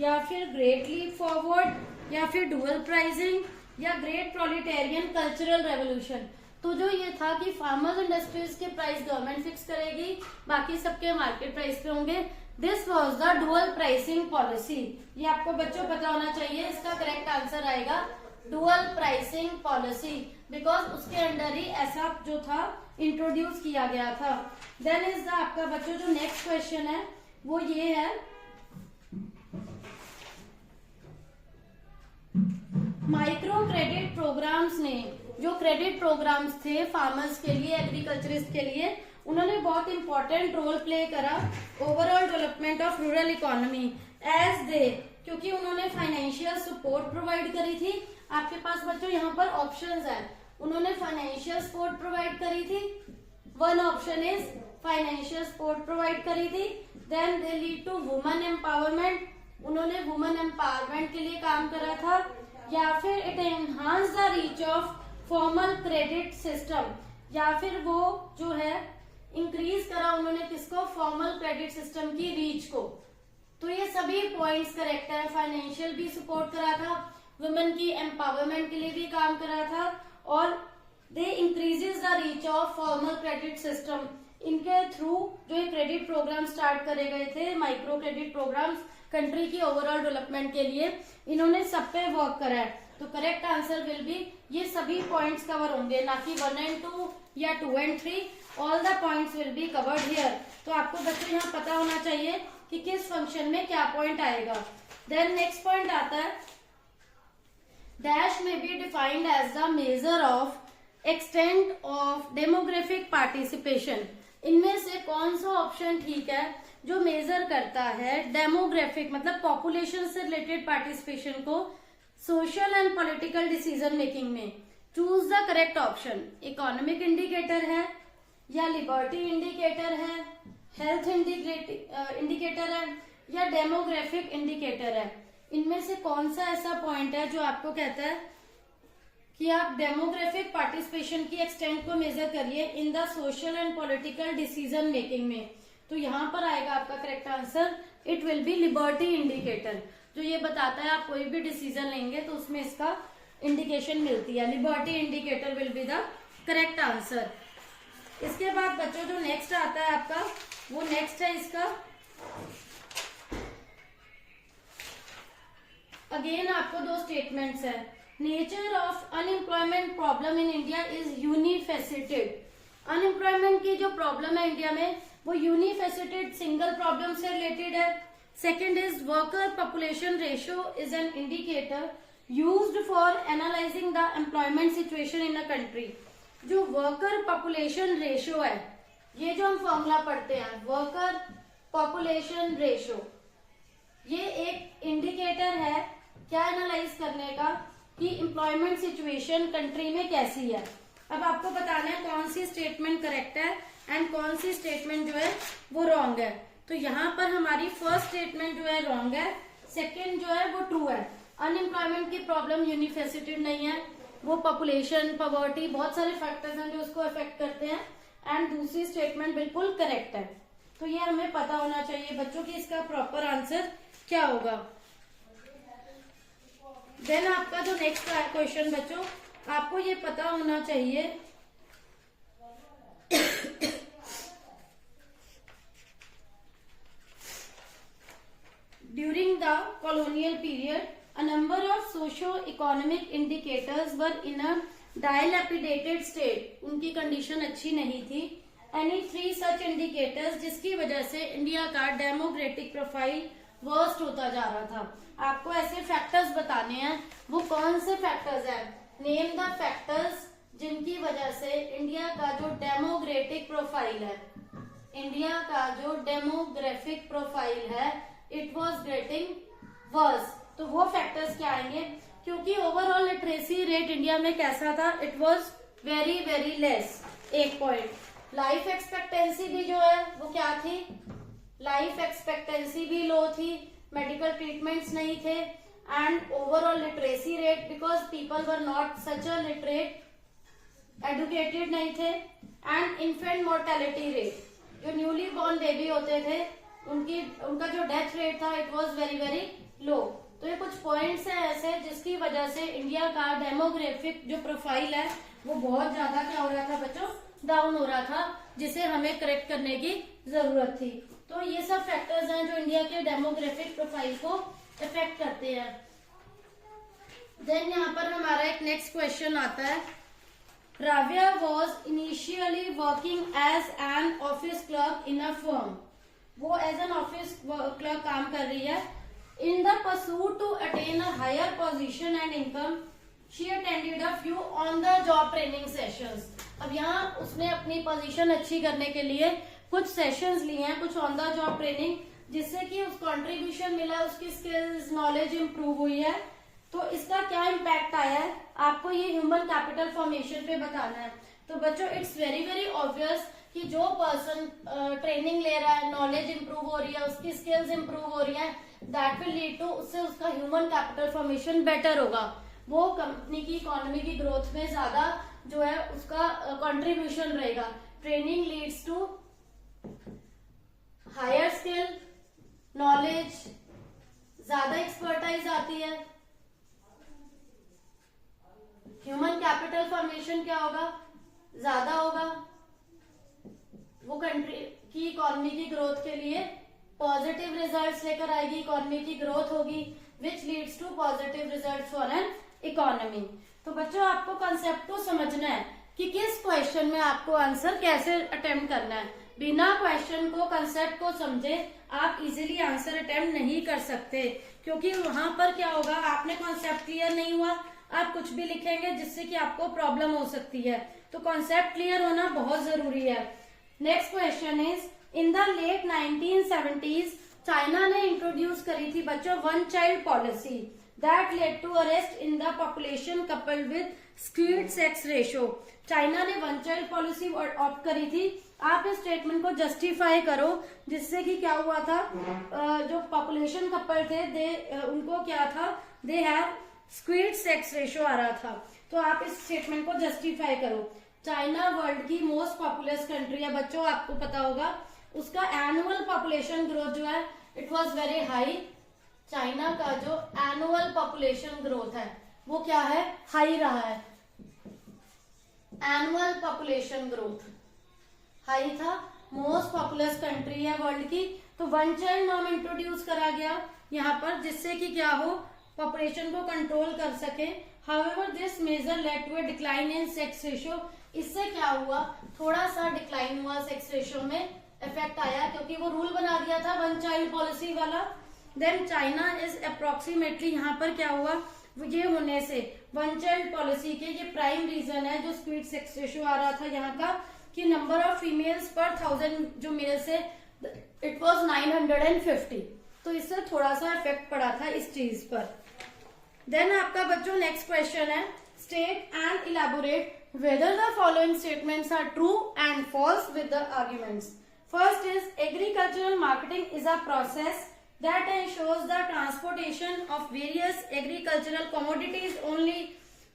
या फिर ग्रेट लीप फॉरवर्ड, या फिर डुअल प्राइसिंग, या ग्रेट प्रोलिटेरियन कल्चरल रेवोल्यूशन। तो जो ये था कि फार्मर्स इंडस्ट्रीज के प्राइस गवर्नमेंट फिक्स करेगी, बाकी सबके मार्केट प्राइस पे होंगे, this was the dual pricing policy. ये आपको बच्चों पता होना चाहिए, इसका करेक्ट आंसर आएगा डुअल प्राइसिंग पॉलिसी, बिकॉज उसके अंडर ही ऐसा जो था इंट्रोड्यूस किया गया था। देन इज द आपका बच्चों जो नेक्स्ट क्वेश्चन है वो ये है, माइक्रो क्रेडिट प्रोग्राम्स ने, जो क्रेडिट प्रोग्राम्स थे फार्मर्स के लिए, एग्रीकल्चरिस्ट के लिए, उन्होंने बहुत इंपॉर्टेंट रोल प्ले करा overall development of rural economy as they, क्योंकि उन्होंने फाइनेंशियल सपोर्ट प्रोवाइड करी थी। आपके पास बच्चों यहाँ पर ऑप्शंस हैं, उन्होंने फाइनेंशियल सपोर्ट प्रोवाइड करी थी, one option is financial support provide करी थी। Then they lead to women empowerment, उन्होंने वुमेन एम्पावरमेंट के लिए काम करा था। या फिर it enhance the reach of formal credit system, या फिर वो जो है इंक्रीज करा उन्होंने किसको, फॉर्मल क्रेडिट सिस्टम की रीच को। तो ये सभी पॉइंट्स करेक्ट है। फाइनेंशियल भी सपोर्ट करा था, वुमेन की एम्पावरमेंट के लिए भी काम करा था, और they increases the reach of formal credit system. इनके थ्रू जो ये क्रेडिट प्रोग्राम स्टार्ट करे गए थे, माइक्रो क्रेडिट प्रोग्राम्स कंट्री की ओवरऑल डेवलपमेंट के लिए, इन्होंने सब पे वर्क करा है। तो करेक्ट आंसर विल बी, ये सभी पॉइंट्स कवर होंगे, ना कि 1 and 2 या 2 and 3, all the points will be covered here. तो आपको बच्चों यहाँ पता होना चाहिए कि किस फंक्शन में क्या पॉइंट आएगा। देन नेक्स्ट पॉइंट आता है, डैश में be defined as the measure of extent of demographic participation. इनमें से कौन सा ऑप्शन ठीक है जो मेजर करता है डेमोग्राफिक मतलब पॉपुलेशन से रिलेटेड पार्टिसिपेशन को social and political decision making में। Choose the correct option. Economic indicator है, या लिबर्टी इंडिकेटर है, हेल्थ इंडिकेटर है, या डेमोग्राफिक इंडिकेटर है। इनमें से कौन सा ऐसा पॉइंट है जो आपको कहता है कि आप डेमोग्राफिक पार्टिसिपेशन की एक्सटेंट को मेजर करिए in the social and political decision making में। तो यहाँ पर आएगा आपका correct answer, it will B liberty indicator, जो ये बताता है आप कोई भी डिसीजन लेंगे तो उसमें इसका इंडिकेशन मिलती है। Liberty indicator will be the correct answer. इसके बाद बच्चों जो नेक्स्ट आता है आपका, वो नेक्स्ट है इसका, अगेन आपको दो स्टेटमेंट्स है। Nature of unemployment problem in India is unifaceted. Unemployment की जो प्रॉब्लम है इंडिया में वो यूनिफेसिटेड सिंगल प्रॉब्लम से रिलेटेड है। Second is worker population ratio is an indicator used for analysing the employment situation in a country. जो worker population ratio है, ये जो हम फॉर्मूला पढ़ते हैं वर्कर पॉपुलेशन रेशियो, ये एक इंडिकेटर है क्या एनालाइज करने का कि एम्प्लॉयमेंट सिचुएशन कंट्री में कैसी है। अब आपको बताना है कौन सी स्टेटमेंट करेक्ट है एंड कौन सी स्टेटमेंट जो है वो रॉन्ग है। तो यहाँ पर हमारी फर्स्ट स्टेटमेंट जो है रॉन्ग है, सेकेंड जो है वो ट्रू है। अनएम्प्लॉयमेंट की प्रॉब्लम यूनिफेसिटेड नहीं है, वो पॉपुलेशन, पॉवर्टी, बहुत सारे फैक्टर्स हैं जो उसको अफेक्ट करते हैं, एंड दूसरी स्टेटमेंट बिल्कुल करेक्ट है। तो ये हमें पता होना चाहिए बच्चों की इसका प्रॉपर आंसर क्या होगा। देन आपका जो नेक्स्ट क्वेश्चन बच्चों, आपको ये पता होना चाहिए during the colonial period a number of socio-economic indicators were in a dilapidated state। उनकी कंडीशन अच्छी नहीं थी। Any three such indicators जिसकी वजह से इंडिया का डेमोग्राफिक प्रोफाइल वर्स्ट होता जा रहा था। आपको ऐसे फैक्टर्स बताने हैं, वो कौन से फैक्टर्स हैं, नेम द फैक्टर्स जिनकी वजह से इंडिया का जो डेमोग्राफिक प्रोफाइल है, इंडिया का जो डेमोग्राफिक प्रोफाइल है, इट वॉज गेटिंग वर्स। तो वो फैक्टर्स क्या आएंगे, क्योंकि ओवरऑल लिटरेसी रेट इंडिया में कैसा था, it was very very less. एक पॉइंट। लाइफ एक्सपेक्टेंसी भी जो है वो क्या थी, लाइफ एक्सपेक्टेंसी भी लो थी, मेडिकल ट्रीटमेंट्स नहीं थे, and overall literacy rate because people were not such a literate, educated नहीं थे, एंड इन्फेंट मोर्टेलिटी रेट, जो न्यूली बॉर्न बेबी होते थे उनका जो डेथ रेट था it was very very low. तो ये कुछ पॉइंट्स हैं ऐसे जिसकी वजह से इंडिया का डेमोग्राफिक जो प्रोफाइल है वो बहुत ज्यादा क्या हो रहा था बच्चों, डाउन हो रहा था, जिसे हमें करेक्ट करने की जरूरत थी। तो ये सब फैक्टर्स हैं जो इंडिया के डेमोग्राफिक प्रोफाइल को इफेक्ट करते हैं। देन यहाँ पर हमारा एक नेक्स्ट क्वेश्चन आता है, Ravya was initially working as an office clerk in a firm. वो एज एन ऑफिस क्लर्क काम कर रही है। In the pursuit to attain a higher position and income, she attended a few on-the-job training sessions। अब यहाँ उसने अपनी position अच्छी करने के लिए कुछ सेशंस लिए हैं, कुछ ऑन द जॉब ट्रेनिंग, जिससे कि उस कंट्रीब्यूशन मिला, उसकी स्किल्स नॉलेज इंप्रूव हुई है। तो इसका क्या इम्पैक्ट आया है आपको ये ह्यूमन कैपिटल फॉर्मेशन पे बताना है। तो बच्चों इट्स वेरी वेरी ऑब्वियस कि जो पर्सन ट्रेनिंग ले रहा है, नॉलेज इंप्रूव हो रही है, उसकी स्किल्स इंप्रूव हो रही है, दैट विल लीड टू, उससे उसका ह्यूमन कैपिटल फॉर्मेशन बेटर होगा, वो कंपनी की इकोनॉमी की ग्रोथ में ज्यादा जो है उसका कंट्रीब्यूशन रहेगा। Training leads to higher skill, knowledge, ज्यादा एक्सपर्टाइज आती है। ह्यूमन कैपिटल फॉर्मेशन क्या होगा, ज्यादा होगा, वो कंट्री की इकोनॉमी की ग्रोथ के लिए पॉजिटिव रिजल्ट्स लेकर आएगी, इकोनॉमी की ग्रोथ होगी, which leads to positive results for an economy. तो बच्चों आपको कंसेप्ट को समझना है कि किस क्वेश्चन में आपको आंसर कैसे अटेम्प्ट करना है। बिना क्वेश्चन को, कंसेप्ट को समझे आप इजीली आंसर अटेम्प्ट नहीं कर सकते, क्योंकि वहां पर क्या होगा, आपने कॉन्सेप्ट क्लियर नहीं हुआ, आप कुछ भी लिखेंगे जिससे कि आपको प्रॉब्लम हो सकती है। तो कॉन्सेप्ट क्लियर होना बहुत जरूरी है। Next question is, in the late 1970s China ने इंट्रोड्यूस करी थी बच्चों one child policy that led to arrest in the population coupled with skewed sex ratio. China ने वन चाइल्ड पॉलिसी ऑप्ट करी थी। आप इस स्टेटमेंट को जस्टिफाई करो, जिससे कि क्या हुआ था, जो पॉपुलेशन कपल थे उनको क्या था, they have skewed sex ratio आ रहा था। तो आप इस स्टेटमेंट को जस्टिफाई करो। चाइना वर्ल्ड की मोस्ट पॉपुलस कंट्री है बच्चों, आपको पता होगा। उसका एनुअल पॉपुलेशन ग्रोथ जो है it was very high. China का जो एनुअल पॉपुलेशन ग्रोथ है वो क्या है, हाई रहा है। एनुअल पॉपुलेशन ग्रोथ हाई था, मोस्ट पॉपुलस कंट्री है वर्ल्ड की। तो वन चाइल्ड नॉर्म इंट्रोड्यूस करा गया यहाँ पर, जिससे कि क्या हो, पॉपुलेशन को कंट्रोल कर सके। However this measure led to a decline in sex ratio. इससे क्या हुआ, थोड़ा सा डिक्लाइन हुआ सेक्स रेशियो में, इफेक्ट आया, क्योंकि वो रूल बना दिया था वन चाइल्ड पॉलिसी वाला। देन चाइना इज अप्रोक्सीमेटली, यहाँ पर क्या हुआ, ये होने से वन चाइल्ड पॉलिसी के ये प्राइम रीजन है जो स्क्वीड सेक्स रेशियो आ रहा था यहाँ का, कि नंबर ऑफ फीमेल्स पर 1000 जो मेल्स है इट वाज 950। तो इससे थोड़ा सा इफेक्ट पड़ा था इस चीज पर। देन आपका बच्चों नेक्स्ट क्वेश्चन है, state and elaborate whether the following statements are true and false with the arguments. First is, agricultural marketing is a process that ensures the transportation of various agricultural commodities only.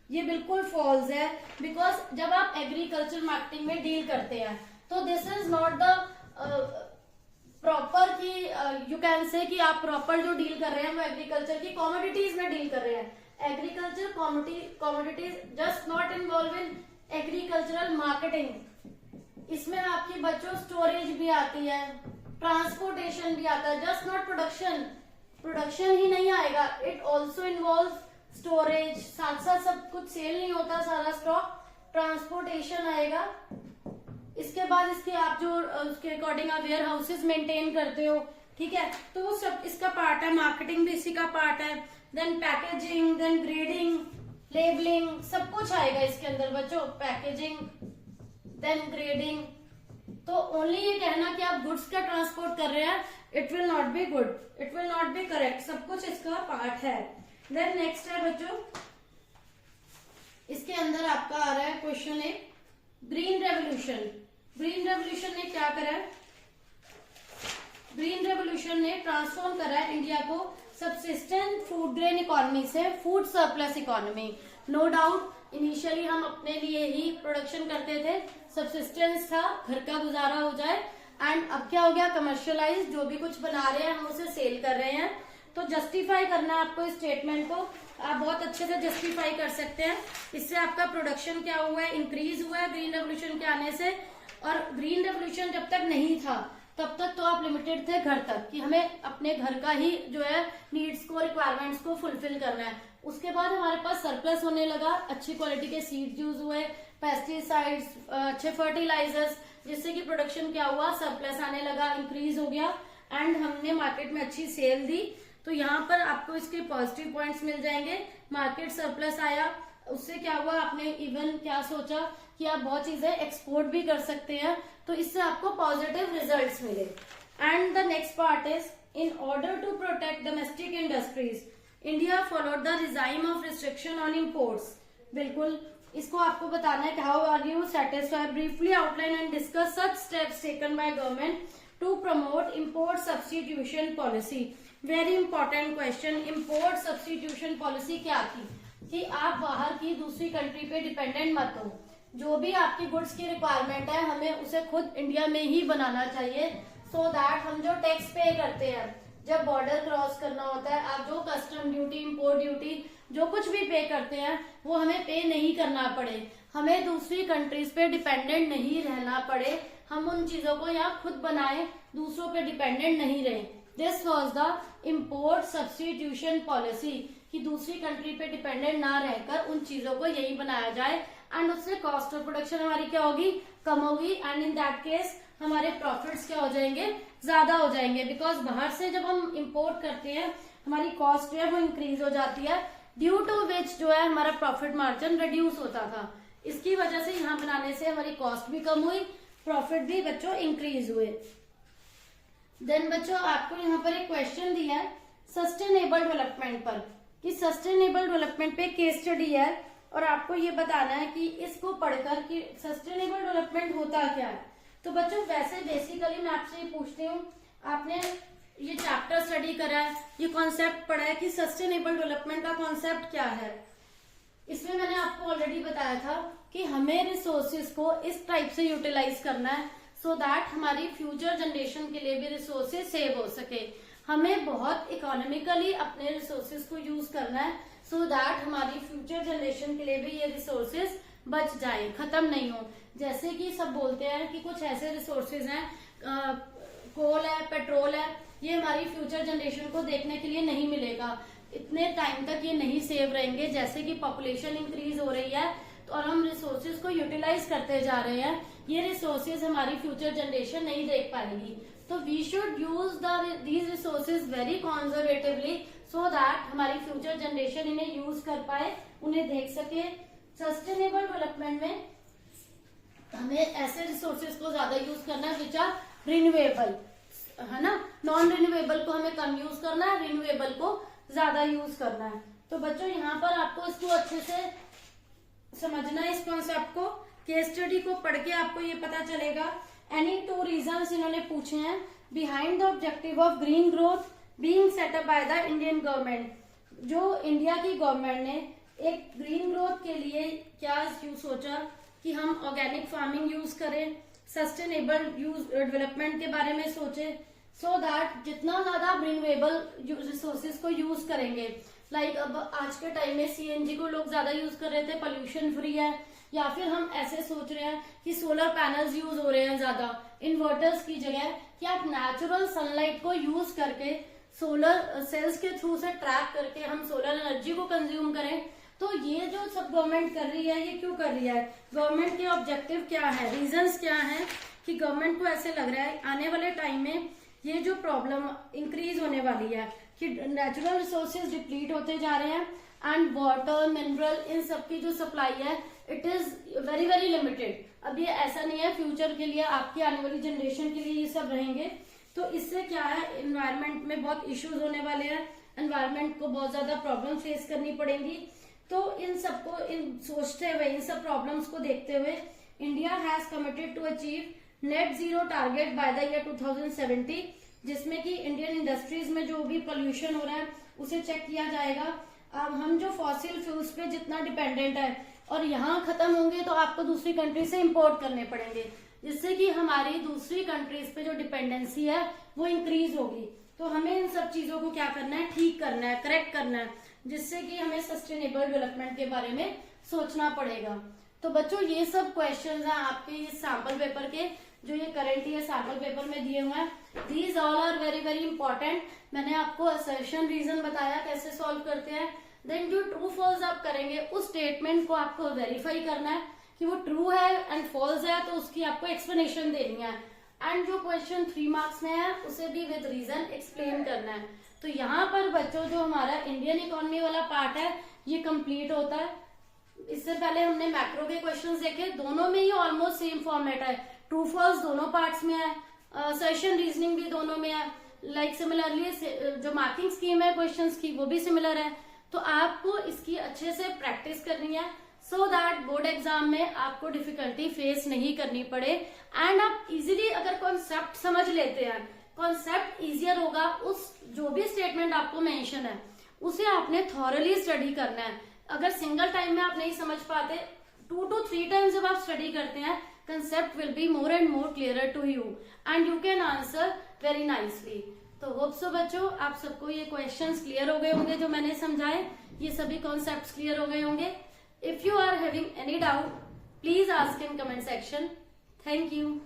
ये बिल्कुल false है, because जब आप agricultural marketing में deal करते हैं तो this is not the proper की यू कैन से कि आप प्रॉपर जो डील कर रहे हैं वो एग्रीकल्चर की कॉमोडिटीज में डील कर रहे हैं। Agriculture commodities just not involve in agricultural marketing. इसमें आपकी बच्चों स्टोरेज भी आती है, ट्रांसपोर्टेशन भी आता है, जस्ट नॉट प्रोडक्शन। प्रोडक्शन ही नहीं आएगा, इट ऑल्सो इन्वॉल्व स्टोरेज, साथ साथ सब कुछ सेल नहीं होता सारा स्टॉक, ट्रांसपोर्टेशन आएगा। इसके बाद इसके आप जो उसके अकॉर्डिंग आप वेयर हाउसेज मेंटेन करते हो, ठीक है, तो वो सब इसका पार्ट है। मार्केटिंग भी इसी का पार्ट है। Then packaging, then grading, labelling, सब कुछ आएगा इसके अंदर बच्चों। Packaging, then grading. तो ओनली ये कहना कि आप गुड्स का ट्रांसपोर्ट कर रहे हैं, it will not be good, it will not be correct, सब कुछ इसका पार्ट है। देन नेक्स्ट है बच्चों, इसके अंदर आपका आ रहा है क्वेश्चन एक, ग्रीन रेवोल्यूशन। ग्रीन रेवोल्यूशन ने क्या करा है, ग्रीन रेवोल्यूशन ने ट्रांसफॉर्म करा है इंडिया को सबसिस्टेंट फूड ग्रेन इकोनॉमी से food surplus economy. No doubt initially हम अपने लिए ही प्रोडक्शन करते थे, सबसिस्टेंस था, घर का गुजारा हो जाए, एंड अब क्या हो गया, कमर्शियलाइज, जो भी कुछ बना रहे हैं हम उसे सेल कर रहे हैं। तो जस्टिफाई करना है आपको इस स्टेटमेंट को, आप बहुत अच्छे से जस्टिफाई कर सकते हैं। इससे आपका प्रोडक्शन क्या हुआ है, इंक्रीज हुआ है ग्रीन रेवोल्यूशन के आने से। और ग्रीन रेवोल्यूशन जब तक नहीं था तब तक तो आप लिमिटेड थे घर तक, कि हमें अपने घर का ही जो है नीड्स को, रिक्वायरमेंट्स को फुलफिल करना है। उसके बाद हमारे पास सरप्लस होने लगा, अच्छी क्वालिटी के सीड्स यूज हुए, पेस्टिसाइड्स, अच्छे फर्टिलाइजर्स, जिससे कि प्रोडक्शन क्या हुआ, सरप्लस आने लगा, इंक्रीज हो गया, एंड हमने मार्केट में अच्छी सेल दी। तो यहाँ पर आपको इसके पॉजिटिव पॉइंट्स मिल जाएंगे। मार्केट सरप्लस आया, उससे क्या हुआ, आपने इवन क्या सोचा कि आप बहुत चीजें एक्सपोर्ट भी कर सकते हैं, तो इससे आपको पॉजिटिव रिजल्ट्स मिले। And the next part is, in order to protect domestic industries India followed the regime of restriction on imports. बिल्कुल, इसको आपको बताना है कि how are you satisfied, briefly outline and discuss such steps taken by government to promote import substitution policy. Very important question, import substitution policy क्या थी कि आप बाहर की दूसरी कंट्री पे डिपेंडेंट मत हो, जो भी आपकी गुड्स की रिक्वायरमेंट है हमें उसे खुद इंडिया में ही बनाना चाहिए, सो दैट हम जो टैक्स पे करते हैं जब बॉर्डर क्रॉस करना होता है, आप जो कस्टम ड्यूटी, इम्पोर्ट ड्यूटी, जो कुछ भी पे करते हैं वो हमें पे नहीं करना पड़े, हमें दूसरी कंट्रीज पे डिपेंडेंट नहीं रहना पड़े, हम उन चीजों को यहाँ खुद बनाए, दूसरों पे डिपेंडेंट नहीं रहे। This was the import substitution policy, कि दूसरी कंट्री पे डिपेंडेंट ना रहकर उन चीजों को यही बनाया जाए, एंड उससे कॉस्ट ऑफ प्रोडक्शन हमारी क्या होगी, कम होगी, एंड इन दैट केस हमारे प्रॉफिट्स क्या हो जाएंगे, ज्यादा हो जाएंगे, बिकॉज बाहर से जब हम इंपोर्ट करते हैं हमारी कॉस्ट जो है वो इंक्रीज हो जाती है, ड्यू टू विच जो है हमारा प्रॉफिट मार्जिन रिड्यूस होता था। इसकी वजह से यहाँ बनाने से हमारी कॉस्ट भी कम हुई, प्रॉफिट भी बच्चों इंक्रीज हुए। देन बच्चों आपको यहाँ पर एक क्वेश्चन दिया है सस्टेनेबल डेवलपमेंट पर, कि सस्टेनेबल डेवलपमेंट पे केस स्टडी है और आपको ये बताना है कि इसको पढ़कर कि सस्टेनेबल डेवलपमेंट होता क्या है। तो बच्चों वैसे बेसिकली मैं आपसे ये पूछती हूँ, आपने ये चैप्टर स्टडी करा है, ये कॉन्सेप्ट पढ़ा है कि सस्टेनेबल डेवलपमेंट का कॉन्सेप्ट क्या है। इसमें मैंने आपको ऑलरेडी बताया था कि हमें रिसोर्सेज को इस टाइप से यूटिलाइज करना है सो दैट हमारी फ्यूचर जनरेशन के लिए भी रिसोर्सेज सेव हो सके। हमें बहुत इकोनॉमिकली अपने रिसोर्सेज को यूज करना है सो दैट हमारी फ्यूचर जनरेशन के लिए भी ये रिसोर्सेज बच जाए, खत्म नहीं हो। जैसे कि सब बोलते हैं कि कुछ ऐसे रिसोर्सेज हैं, कोल है, पेट्रोल है, ये हमारी फ्यूचर जनरेशन को देखने के लिए नहीं मिलेगा, इतने टाइम तक ये नहीं सेव रहेंगे। जैसे कि पॉपुलेशन इंक्रीज हो रही है तो और हम रिसोर्सेज को यूटिलाइज करते जा रहे हैं, ये रिसोर्सेज हमारी फ्यूचर जनरेशन नहीं देख पाएगी। तो we should use these resources very conservatively so that हमारी फ्यूचर जनरेशन इन्हें यूज कर पाए, उन्हें देख सके। सस्टेनेबल डेवलपमेंट में हमें ऐसे रिसोर्सेज को ज्यादा यूज करना है विच आर रिन्यूएबल, है ना। नॉन रिन्यूएबल को हमें कम यूज करना है, रिन्यूएबल को ज्यादा यूज करना है। तो बच्चों यहाँ पर आपको इसको अच्छे से समझना है, इस कॉन्सेप्ट को। केस स्टडी को पढ़ के आपको ये पता चलेगा। एनी टू रीजंस इन्होंने पूछे हैं behind the objective of green growth being set up by the Indian government. जो इंडिया की गवर्नमेंट ने एक ग्रीन ग्रोथ के लिए क्या यूज सोचा कि हम ऑर्गेनिक फार्मिंग यूज करें, सस्टेनेबल डेवलपमेंट के बारे में सोचे, सो दैट जितना ज्यादा रिन्यूएबल रिसोर्सेज को यूज करेंगे। लाइक अब आज के टाइम में सीएनजी को लोग ज्यादा यूज कर रहे थे, पोल्यूशन फ्री है, या फिर हम ऐसे सोच रहे हैं कि सोलर पैनल्स यूज हो रहे हैं ज्यादा इन्वर्टर्स की जगह, कि आप नेचुरल सनलाइट को यूज करके सोलर सेल्स के थ्रू से ट्रैप करके हम सोलर एनर्जी को कंज्यूम करें। तो ये जो सब गवर्नमेंट कर रही है, ये क्यों कर रही है, गवर्नमेंट के ऑब्जेक्टिव क्या है, रीजंस क्या है कि गवर्नमेंट को ऐसे लग रहा है आने वाले टाइम में ये जो प्रॉब्लम इंक्रीज होने वाली है कि नेचुरल रिसोर्सेज डिप्लीट होते जा रहे हैं एंड वाटर, मिनरल, इन सब की जो सप्लाई है it is very very limited. अब ये ऐसा नहीं है फ्यूचर के लिए, आपकी आने वाली जनरेशन के लिए ये सब रहेंगे। तो इससे क्या है, एनवायरमेंट में बहुत इश्यूज होने वाले हैं, एनवायरमेंट को बहुत ज्यादा प्रॉब्लम फेस करनी पड़ेंगी। तो इन सबको सोचते हुए, इन सब प्रॉब्लम्स को देखते हुए India has committed to achieve net zero target by the year 2070, जिसमें कि इंडियन इंडस्ट्रीज में जो भी पोल्यूशन हो रहा है उसे चेक किया जाएगा। अब हम जो फॉसिल फ्यूल्स पे जितना डिपेंडेंट है और यहाँ खत्म होंगे तो आपको दूसरी कंट्री से इंपोर्ट करने पड़ेंगे, जिससे कि हमारी दूसरी कंट्रीज पे जो डिपेंडेंसी है वो इंक्रीज होगी। तो हमें इन सब चीजों को क्या करना है, ठीक करना है, करेक्ट करना है, जिससे कि हमें सस्टेनेबल डेवलपमेंट के बारे में सोचना पड़ेगा। तो बच्चों ये सब क्वेश्चंस हैं आपके इस सैम्पल पेपर के, जो ये करंट ईयर सैम्पल पेपर में दिए हुए हैं। These all are very very important. मैंने आपको असर्शन रीजन बताया कैसे सॉल्व करते हैं। देन जो ट्रू फॉल्स आप करेंगे उस स्टेटमेंट को आपको वेरीफाई करना है कि वो ट्रू है एंड फॉल्स है, तो उसकी आपको एक्सप्लेनेशन देनी है। एंड जो क्वेश्चन 3 मार्क्स में है उसे भी विद रीजन एक्सप्लेन करना है। तो यहाँ पर बच्चों जो हमारा इंडियन इकोनॉमी वाला पार्ट है ये कंप्लीट होता है। इससे पहले हमने मैक्रो के क्वेश्चंस देखे, दोनों में ही ऑलमोस्ट सेम फॉर्मेट है, ट्रू फॉल्स दोनों पार्ट्स में है, सर्शन रीजनिंग भी दोनों में है, लाइक सिमिलरली जो मार्किंग स्कीम है क्वेश्चंस की वो भी सिमिलर है। तो आपको इसकी अच्छे से प्रैक्टिस करनी है सो दैट बोर्ड एग्जाम में आपको डिफिकल्टी फेस नहीं करनी पड़े एंड आप इजीली अगर कॉन्सेप्ट समझ लेते हैं, कॉन्सेप्ट इजियर होगा, उस जो भी स्टेटमेंट आपको मेंशन है उसे आपने थॉरली स्टडी करना है। अगर सिंगल टाइम में आप नहीं समझ पाते, 2 to 3 टाइम्स जब आप स्टडी करते हैं, concept will be more and more clear to you and you can answer very nicely. तो होप सो बच्चों आप सबको ये क्वेश्चंस क्लियर हो गए होंगे जो मैंने समझाए, ये सभी कॉन्सेप्ट्स क्लियर हो गए होंगे। If you are having any doubt please ask in comment section. Thank you.